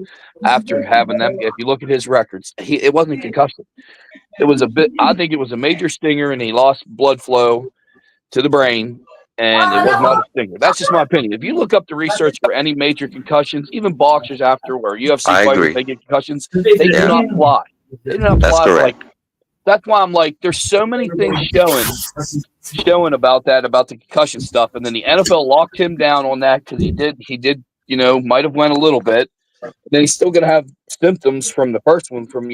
after having them. If you look at his records, it wasn't a concussion. It was I think it was a major stinger, and he lost blood flow to the brain, and it was not a stinger. That's just my opinion. If you look up the research for any major concussions, even boxers after or UFC fighters, they get concussions, they do not fly. They do not fly. That's correct. That's why I'm like, there's so many things showing about the concussion stuff, and then the NFL locked him down on that because he did, might have went a little bit. Then he's still gonna have symptoms from the first one, from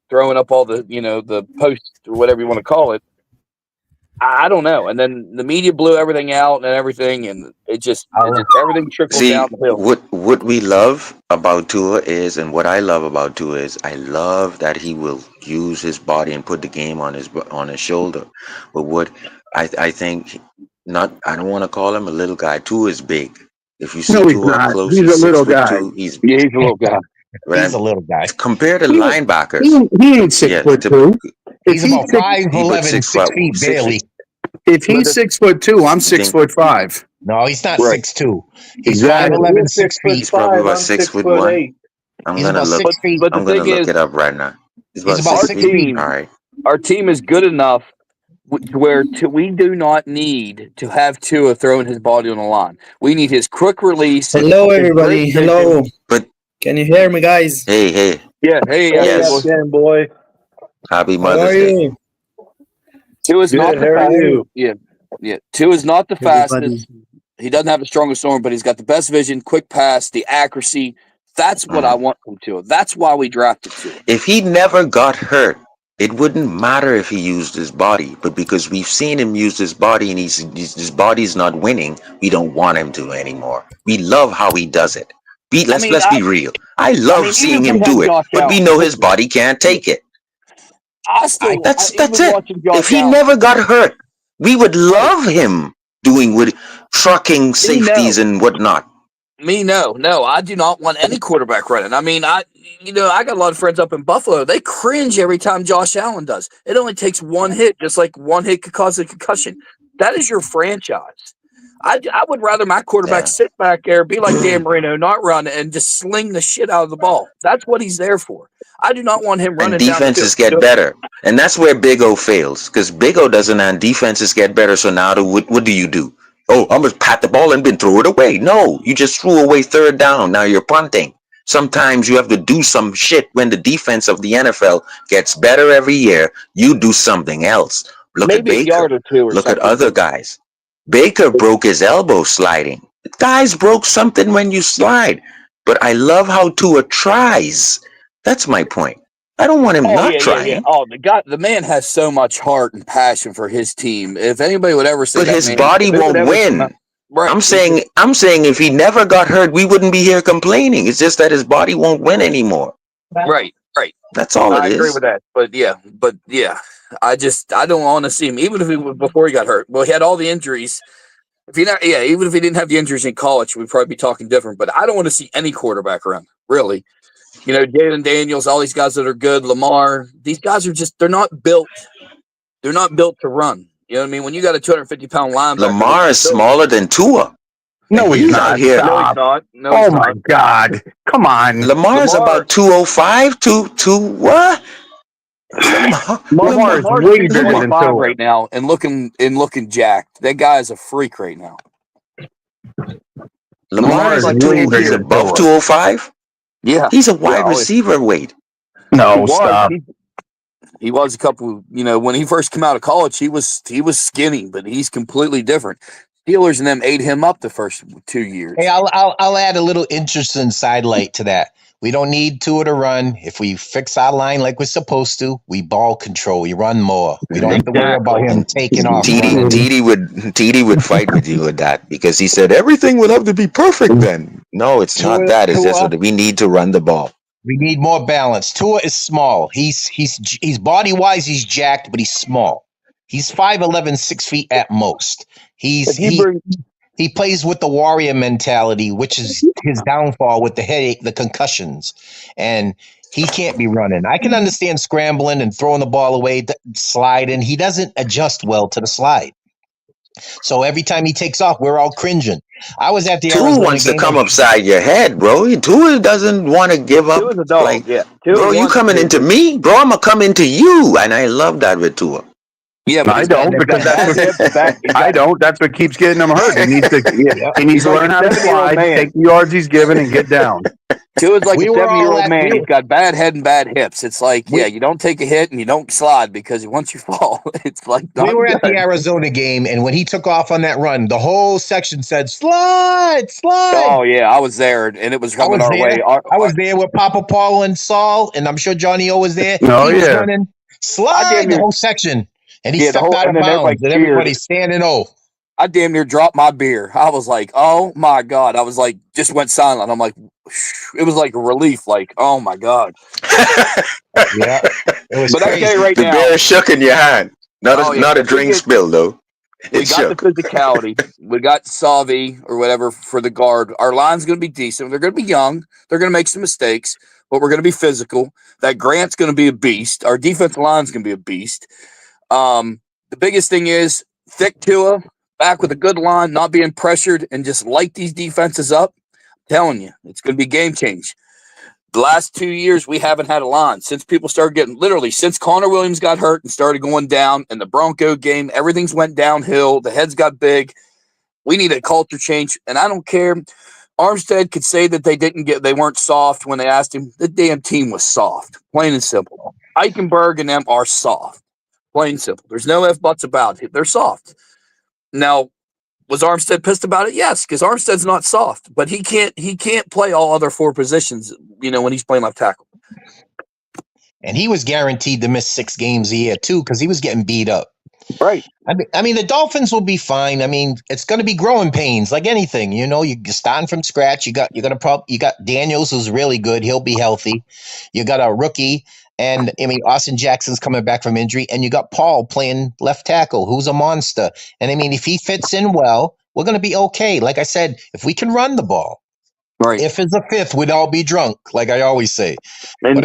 throwing up all the the posts or whatever you want to call it. I don't know. And then the media blew everything out and everything, and it just everything trickled down the hill. What we love about Tua is, and what I love about Tua is, I love that he will use his body and put the game on his shoulder. But what I think, I don't want to call him a little guy. Tua is big. If you see Tua up close, he's a little guy. He's a little guy. He's a little guy. Compared to He- linebackers, He ain't 6'2". He's about 5'11", 6 6 feet barely. If he's 6'2", I'm 6'5". No, he's not Right. 6'2". He's Exactly. 5'11", 6 feet. He's probably about 6'1". I'm He's gonna about look. 6 feet. But the I'm gonna thing look is, it up right now. He's He's about about 6 6 feet. feet. All right. our team is good enough we do not need to have Tua throwing his body on the line. We need his quick release. Hello, his everybody. great Hello. vision. But Can you hear me, guys? hey, Yeah, hey, Yes. boy. happy How Mother's are Day. you? Tua's not the How are fastest. you? Yeah. Tua's not the Everybody. fastest. He doesn't have the strongest arm, but he's got the best vision, quick pass, the accuracy. That's what I want from Tua. That's why we drafted Tua. If he never got hurt, it wouldn't matter if he used his body. But because we've seen him use his body and his body's not winning, we don't want him to anymore. We love how he does it. Let's be real. I love seeing him do it, but we know his body can't take it. That's it. If he never got hurt, we would love him doing with trucking safeties and whatnot. No, I do not want any quarterback running. I mean, I got a lot of friends up in Buffalo. They cringe every time Josh Allen does. It only takes one hit, just like one hit could cause a concussion. That is your franchise. I would rather my quarterback sit back there, be like Dan Marino, not run, and just sling the shit out of the ball. That's what he's there for. I do not want him running. And defenses get better. And that's where Big O fails. Because Big O doesn't, and defenses get better. So now what do you do? Oh, I'm going to pat the ball and then throw it away. No, you just threw away third down. Now you're punting. Sometimes you have to do some shit when the defense of the NFL gets better every year. You do something else. Look at Baker. Look at other guys. Baker broke his elbow sliding. Guys broke something when you slide. But I love how Tua tries. That's my point. I don't want him trying. Yeah. Oh, the man has so much heart and passion for his team. If anybody would ever say but that, his body won't win. Right. I'm saying if he never got hurt, we wouldn't be here complaining. It's just that his body won't win anymore. Right. That's all it is. I agree with that. But yeah. I don't want to see him, even if before he got hurt. Well, he had all the injuries. Even if he didn't have the injuries in college, we'd probably be talking different. But I don't want to see any quarterback run, really. Jalen Daniels, all these guys that are good, Lamar, these guys are they're not built to run. You know what I mean? When you got a 250-pound linebacker. Lamar is smaller than Tua. No, he's not. Here. No, he's not. No, oh, my God. Come on. Lamar's about 205 to what? Lamar's way bigger than Tua right now and looking jacked. That guy is a freak right now. Lamar is like 205. He's above 205? Yeah. He's a wide receiver weight. No, stop. He was a couple, when he first came out of college, he was skinny, but he's completely different. Steelers and them ate him up the first 2 years. Hey, I'll add a little interesting sidelight to that. We don't need Tua to run. If we fix our line like we're supposed to, we ball control. We run more. We don't have to worry about him taking off. TD would fight with you with that because he said everything would have to be perfect then. No, it's not that. It's just that we need to run the ball. We need more balance. Tua is small. He's body wise, he's jacked, but he's small. He's 5'11", 6 feet at most. He plays with the warrior mentality, which is his downfall with the headache, the concussions, and he can't be running. I can understand scrambling and throwing the ball away, sliding. He doesn't adjust well to the slide. So every time he takes off, we're all cringing. I was at the Tua Arizona wants game. to come upside your head, bro. Tua doesn't want to give up. Tua's a dog. Like, Tua you coming into me, bro? I'm gonna come into you, and I love that with Tua. Yeah, but I don't because that's what keeps getting him hurt. He needs to learn how to slide, take the yards he's given, and get down. Tua's like a 70-year-old man. He's got bad head and bad hips. It's like, you don't take a hit and you don't slide because once you fall, it's like we were at the Arizona game, and when he took off on that run, the whole section said, slide. Oh, yeah, I was there, and it was coming our way. I was there with Papa Paul and Saul, and I'm sure Johnny O was there. Oh, he was running, slide the whole section. And he stepped out of bounds, and everybody's standing I damn near dropped my beer. I was like, oh, my God. I was like, just went silent. I'm like, it was like a relief. Like, oh, my God. Yeah. It was but crazy. I tell you right now. The beer shook in your hand. Not a drink spill, though. We got the physicality. We got Salvi or whatever for the guard. Our line's going to be decent. They're going to be young. They're going to make some mistakes. but we're going to be physical. That Grant's going to be a beast. Our defensive line's going to be a beast. The biggest thing is thick Tua, back with a good line, not being pressured, and just light these defenses up. I'm telling you, it's going to be game change. The last 2 years, we haven't had a line. Since people started getting, literally, since Connor Williams got hurt and started going down in the Bronco game, everything's went downhill. The heads got big. We need a culture change, and I don't care. Armstead could say that they weren't soft when they asked him. The damn team was soft, plain and simple. Eichenberg and them are soft, plain and simple. There's no ifs, buts about it. They're soft. Now, was Armstead pissed about it? Yes, because Armstead's not soft, but he can't play all other 4 positions, when he's playing left tackle. And he was guaranteed to miss 6 games a year too, because he was getting beat up. Right. I mean, the Dolphins will be fine. I mean, it's going to be growing pains, like anything. You're starting from scratch. You got Daniels, who's really good. He'll be healthy. You got a rookie, and I mean, Austin Jackson's coming back from injury, and you got Paul playing left tackle, who's a monster. And I mean, if he fits in well, we're going to be okay. Like I said, if we can run the ball. Right. If it's a fifth, we'd all be drunk, like I always say. And but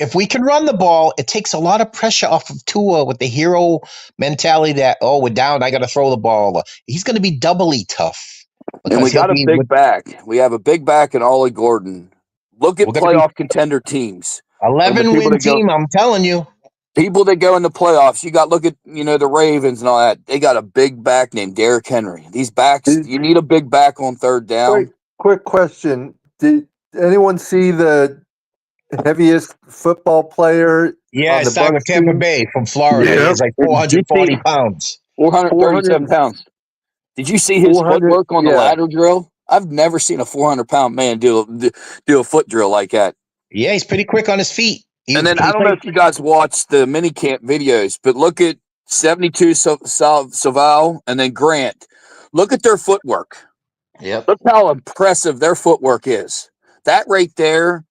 if we can run the ball, it takes a lot of pressure off of Tua with the hero mentality that, we're down, I got to throw the ball. He's going to be doubly tough. And we got a big back. We have a big back in Ollie Gordon. Look at playoff contender teams. 11-win team, I'm telling you. People that go in the playoffs, look at, the Ravens and all that. They got a big back named Derrick Henry. These backs, you need a big back on third down. Quick question. Did anyone see the heaviest football player? Yeah, I signed with Tampa Bay from Florida. Yeah. He's like 440 pounds. 437 pounds. Did you see his footwork on the ladder drill? I've never seen a 400-pound man do a foot drill like that. Yeah, he's pretty quick on his feet. And then I don't know if you guys watched the mini camp videos, but look at 72 Saval and then Grant. Look at their footwork. Yep. Look how impressive their footwork is. That right there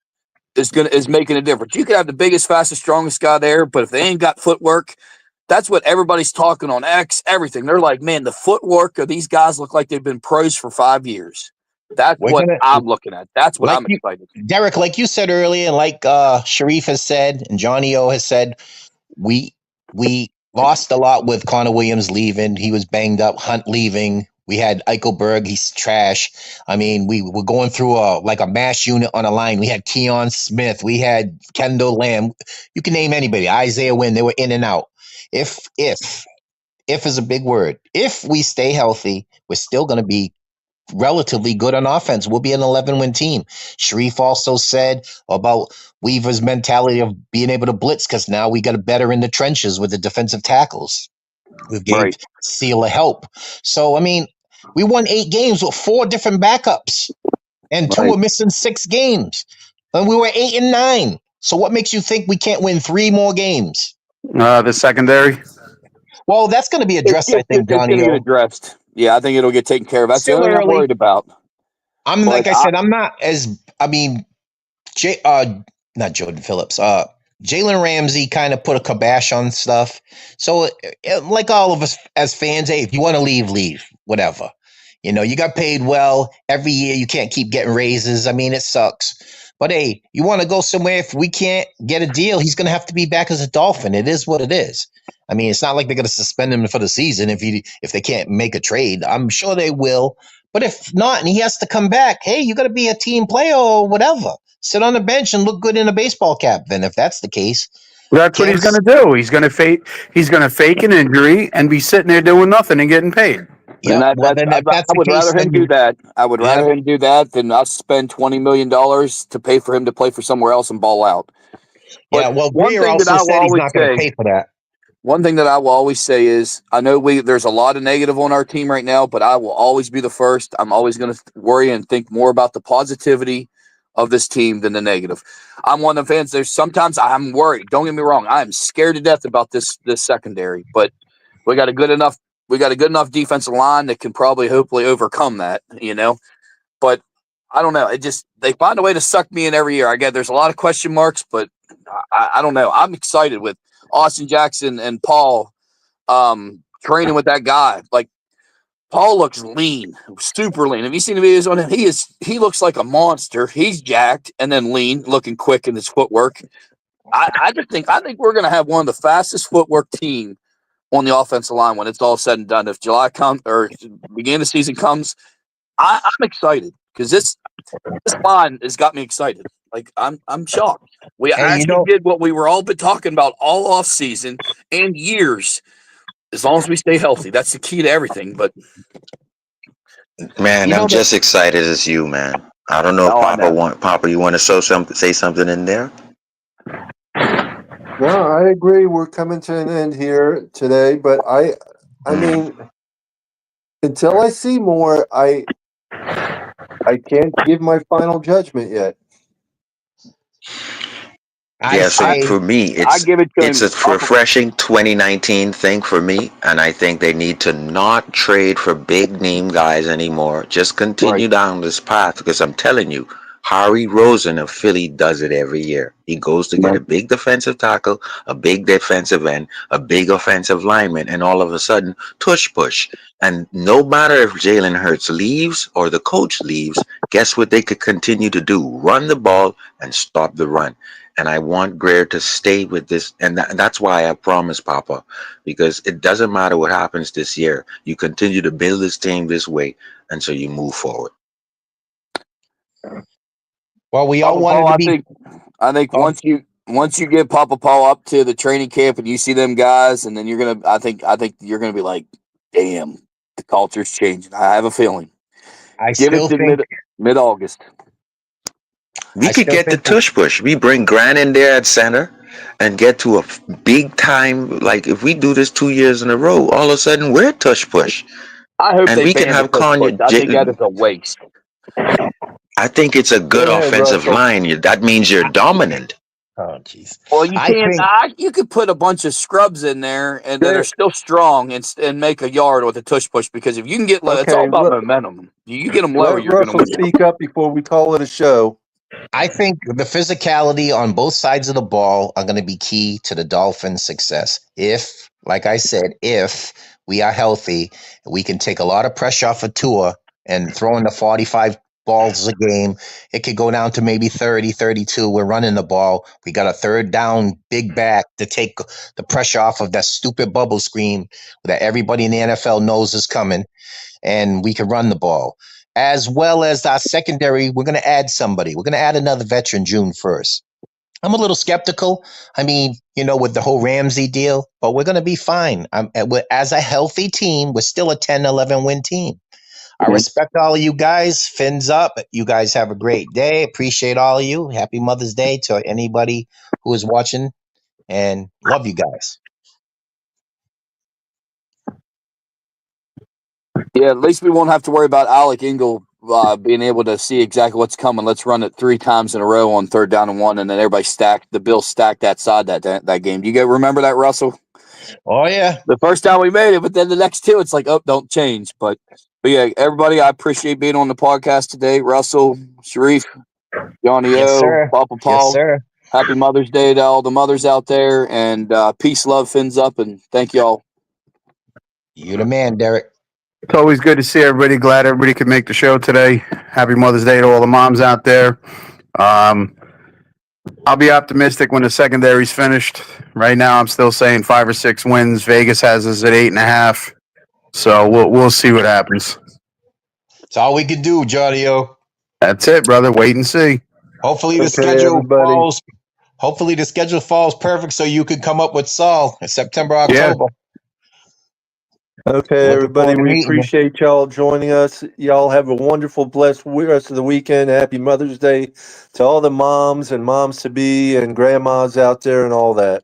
is making a difference. You could have the biggest, fastest, strongest guy there, but if they ain't got footwork, that's what everybody's talking on X, everything. They're like, man, the footwork of these guys look like they've been pros for 5 years. That's what I'm looking at. That's what I'm excited. Derek, like you said earlier, and like Sharif has said, and Johnny O has said, we lost a lot with Connor Williams leaving. He was banged up. Hunt leaving. We had Eichelberg. He's trash. I mean, we were going through a mash unit on a line. We had Keon Smith. We had Kendall Lamb. You can name anybody. Isaiah Wynn. They were in and out. If is a big word. If we stay healthy, we're still going to be relatively good on offense. We'll be an 11-win team. Sharif also said about Weaver's mentality of being able to blitz because now we got a better in the trenches with the defensive tackles. We've gave Seal a help. So, I mean, we won 8 games with 4 different backups, and 2 were missing 6 games. And we were 8-9. So what makes you think we can't win 3 more games? The secondary. Well, that's going to be addressed, I think, Donnie. It's going to get addressed. Yeah, I think it'll get taken care of. That's the only thing I'm worried about. I'm like I said, I'm not as not Jordan Phillips. Jalen Ramsey kind of put a kibosh on stuff. So, like all of us as fans, hey, if you want to leave, whatever. You got paid well every year. You can't keep getting raises. I mean, it sucks. But hey, you want to go somewhere? If we can't get a deal, he's going to have to be back as a Dolphin. It is what it is. I mean, it's not like they're going to suspend him for the season if they can't make a trade. I'm sure they will. But if not, and he has to come back, hey, you got to be a team player or whatever. Sit on the bench and look good in a baseball cap. Then, if that's the case, that's what he's going to do. He's going to fake an injury and be sitting there doing nothing and getting paid. Yeah, I would rather him do that. I would rather him do that than us spend $20 million to pay for him to play for somewhere else and ball out. But one thing that I will always say, pay for that. One thing that I will always say is, I know there's a lot of negative on our team right now, but I will always be the first. I'm always going to worry and think more about the positivity of this team than the negative. I'm one of the fans. There's sometimes I'm worried. Don't get me wrong. I'm scared to death about this secondary, but we got a good enough defensive line that can probably hopefully overcome that, But I don't know. They find a way to suck me in every year. I get there's a lot of question marks, but I don't know. I'm excited with Austin Jackson and Paul training with that guy. Like, Paul looks lean, super lean. Have you seen the videos on him? He looks like a monster. He's jacked and then lean, looking quick in his footwork. I think we're going to have one of the fastest footwork team on the offensive line when it's all said and done. If July comes or beginning of the season comes, I'm excited because this line has got me excited. Like I'm shocked. We actually did what we were all been talking about all off season and years. As long as we stay healthy, that's the key to everything. But Man, I'm just excited as you, man. I don't know if Papa, you want to say something in there? No, I agree. We're coming to an end here today, but I mean, until I see more, I can't give my final judgment yet. For me, it's a refreshing 2019 thing for me, and I think they need to not trade for big name guys anymore. Just continue down this path, because I'm telling you, Harry Rosen of Philly does it every year. He goes to get a big defensive tackle, a big defensive end, a big offensive lineman, and all of a sudden, tush push. And no matter if Jalen Hurts leaves or the coach leaves, guess what they could continue to do? Run the ball and stop the run. And I want Greer to stay with this. And that's why I promise, Papa, because it doesn't matter what happens this year. You continue to build this team this way, and so you move forward. Well, we all wanted to be. I think once you get Papa Paul up to the training camp and you see them guys, and then you're gonna. I think you're gonna be like, damn, the culture's changing. I have a feeling. I still think mid-August. We could get the tush push. We bring Grant in there at center and get to a big time. Like if we do this 2 years in a row, all of a sudden we're tush push. I hope and we can have Kanye. I think that is a waste. I think it's a good offensive line. That means you're dominant. Oh, jeez. Well, you can't. You could put a bunch of scrubs in there and that are still strong and make a yard with a tush push, because if you can get low, it's all about momentum. You get them low, you're going to win. Speak up before we call it a show. I think the physicality on both sides of the ball are going to be key to the Dolphins' success. If, like I said, if we are healthy, we can take a lot of pressure off of Tua and throw in the 45 balls a game. It could go down to maybe 30, 32. We're running the ball. We got a third down big back to take the pressure off of that stupid bubble screen that everybody in the NFL knows is coming, and we can run the ball. As well as our secondary, we're going to add somebody. We're going to add another veteran June 1st. I'm a little skeptical. I mean, with the whole Ramsey deal, but we're going to be fine. As a healthy team, we're still a 10, 11 win team. I respect all of you guys. Fins up. You guys have a great day. Appreciate all of you. Happy Mother's Day to anybody who is watching, and love you guys. Yeah, at least we won't have to worry about Alec Engel being able to see exactly what's coming. Let's run it 3 times in a row on 3rd down and 1, and then everybody the Bills stacked that side that game. Do you remember that, Russell? Oh, yeah. The first time we made it, but then the next 2, it's like, oh, don't change. But yeah, everybody, I appreciate being on the podcast today. Russell, Sharif, Johnny O, Papa Paul. Yes, sir. Happy Mother's Day to all the mothers out there, and peace, love, fins up, and thank y'all. You the man, Derek. It's always good to see everybody. Glad everybody could make the show today. Happy Mother's Day to all the moms out there. I'll be optimistic when the secondary's finished. Right now, I'm still saying 5 or 6 wins. Vegas has us at 8.5. So we'll see what happens. That's all we can do, Johnny-O. That's it, brother. Wait and see. Hopefully the schedule falls perfect so you could come up with Saul in September, October. Yeah. Okay, everybody, we appreciate y'all joining us. Y'all have a wonderful, blessed rest of the weekend. Happy Mother's Day to all the moms and moms-to-be and grandmas out there and all that.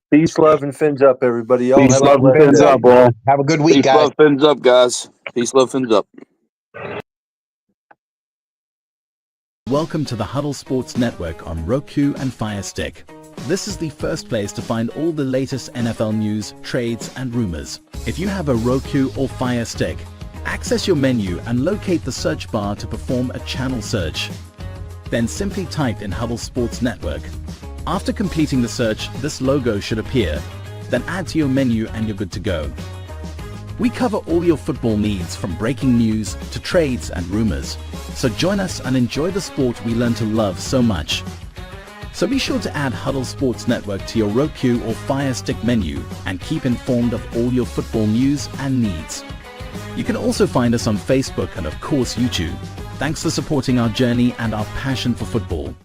Peace, love, and fins up, everybody. Y'all Peace, love, and fins up, all. Have a good week, guys. Peace, love, fins up, guys. Peace, love, fins up. Welcome to the Huddle Sports Network on Roku and Fire Stick. This is the first place to find all the latest NFL news, trades, and rumors. If you have a Roku or Fire Stick, access your menu and locate the search bar to perform a channel search. Then simply type in Huddle Sports Network. After completing the search, this logo should appear. Then add to your menu and you're good to go. We cover all your football needs, from breaking news to trades and rumors. So join us and enjoy the sport we learn to love so much. So be sure to add Huddle Sports Network to your Roku or Fire Stick menu and keep informed of all your football news and needs. You can also find us on Facebook and of course YouTube. Thanks for supporting our journey and our passion for football.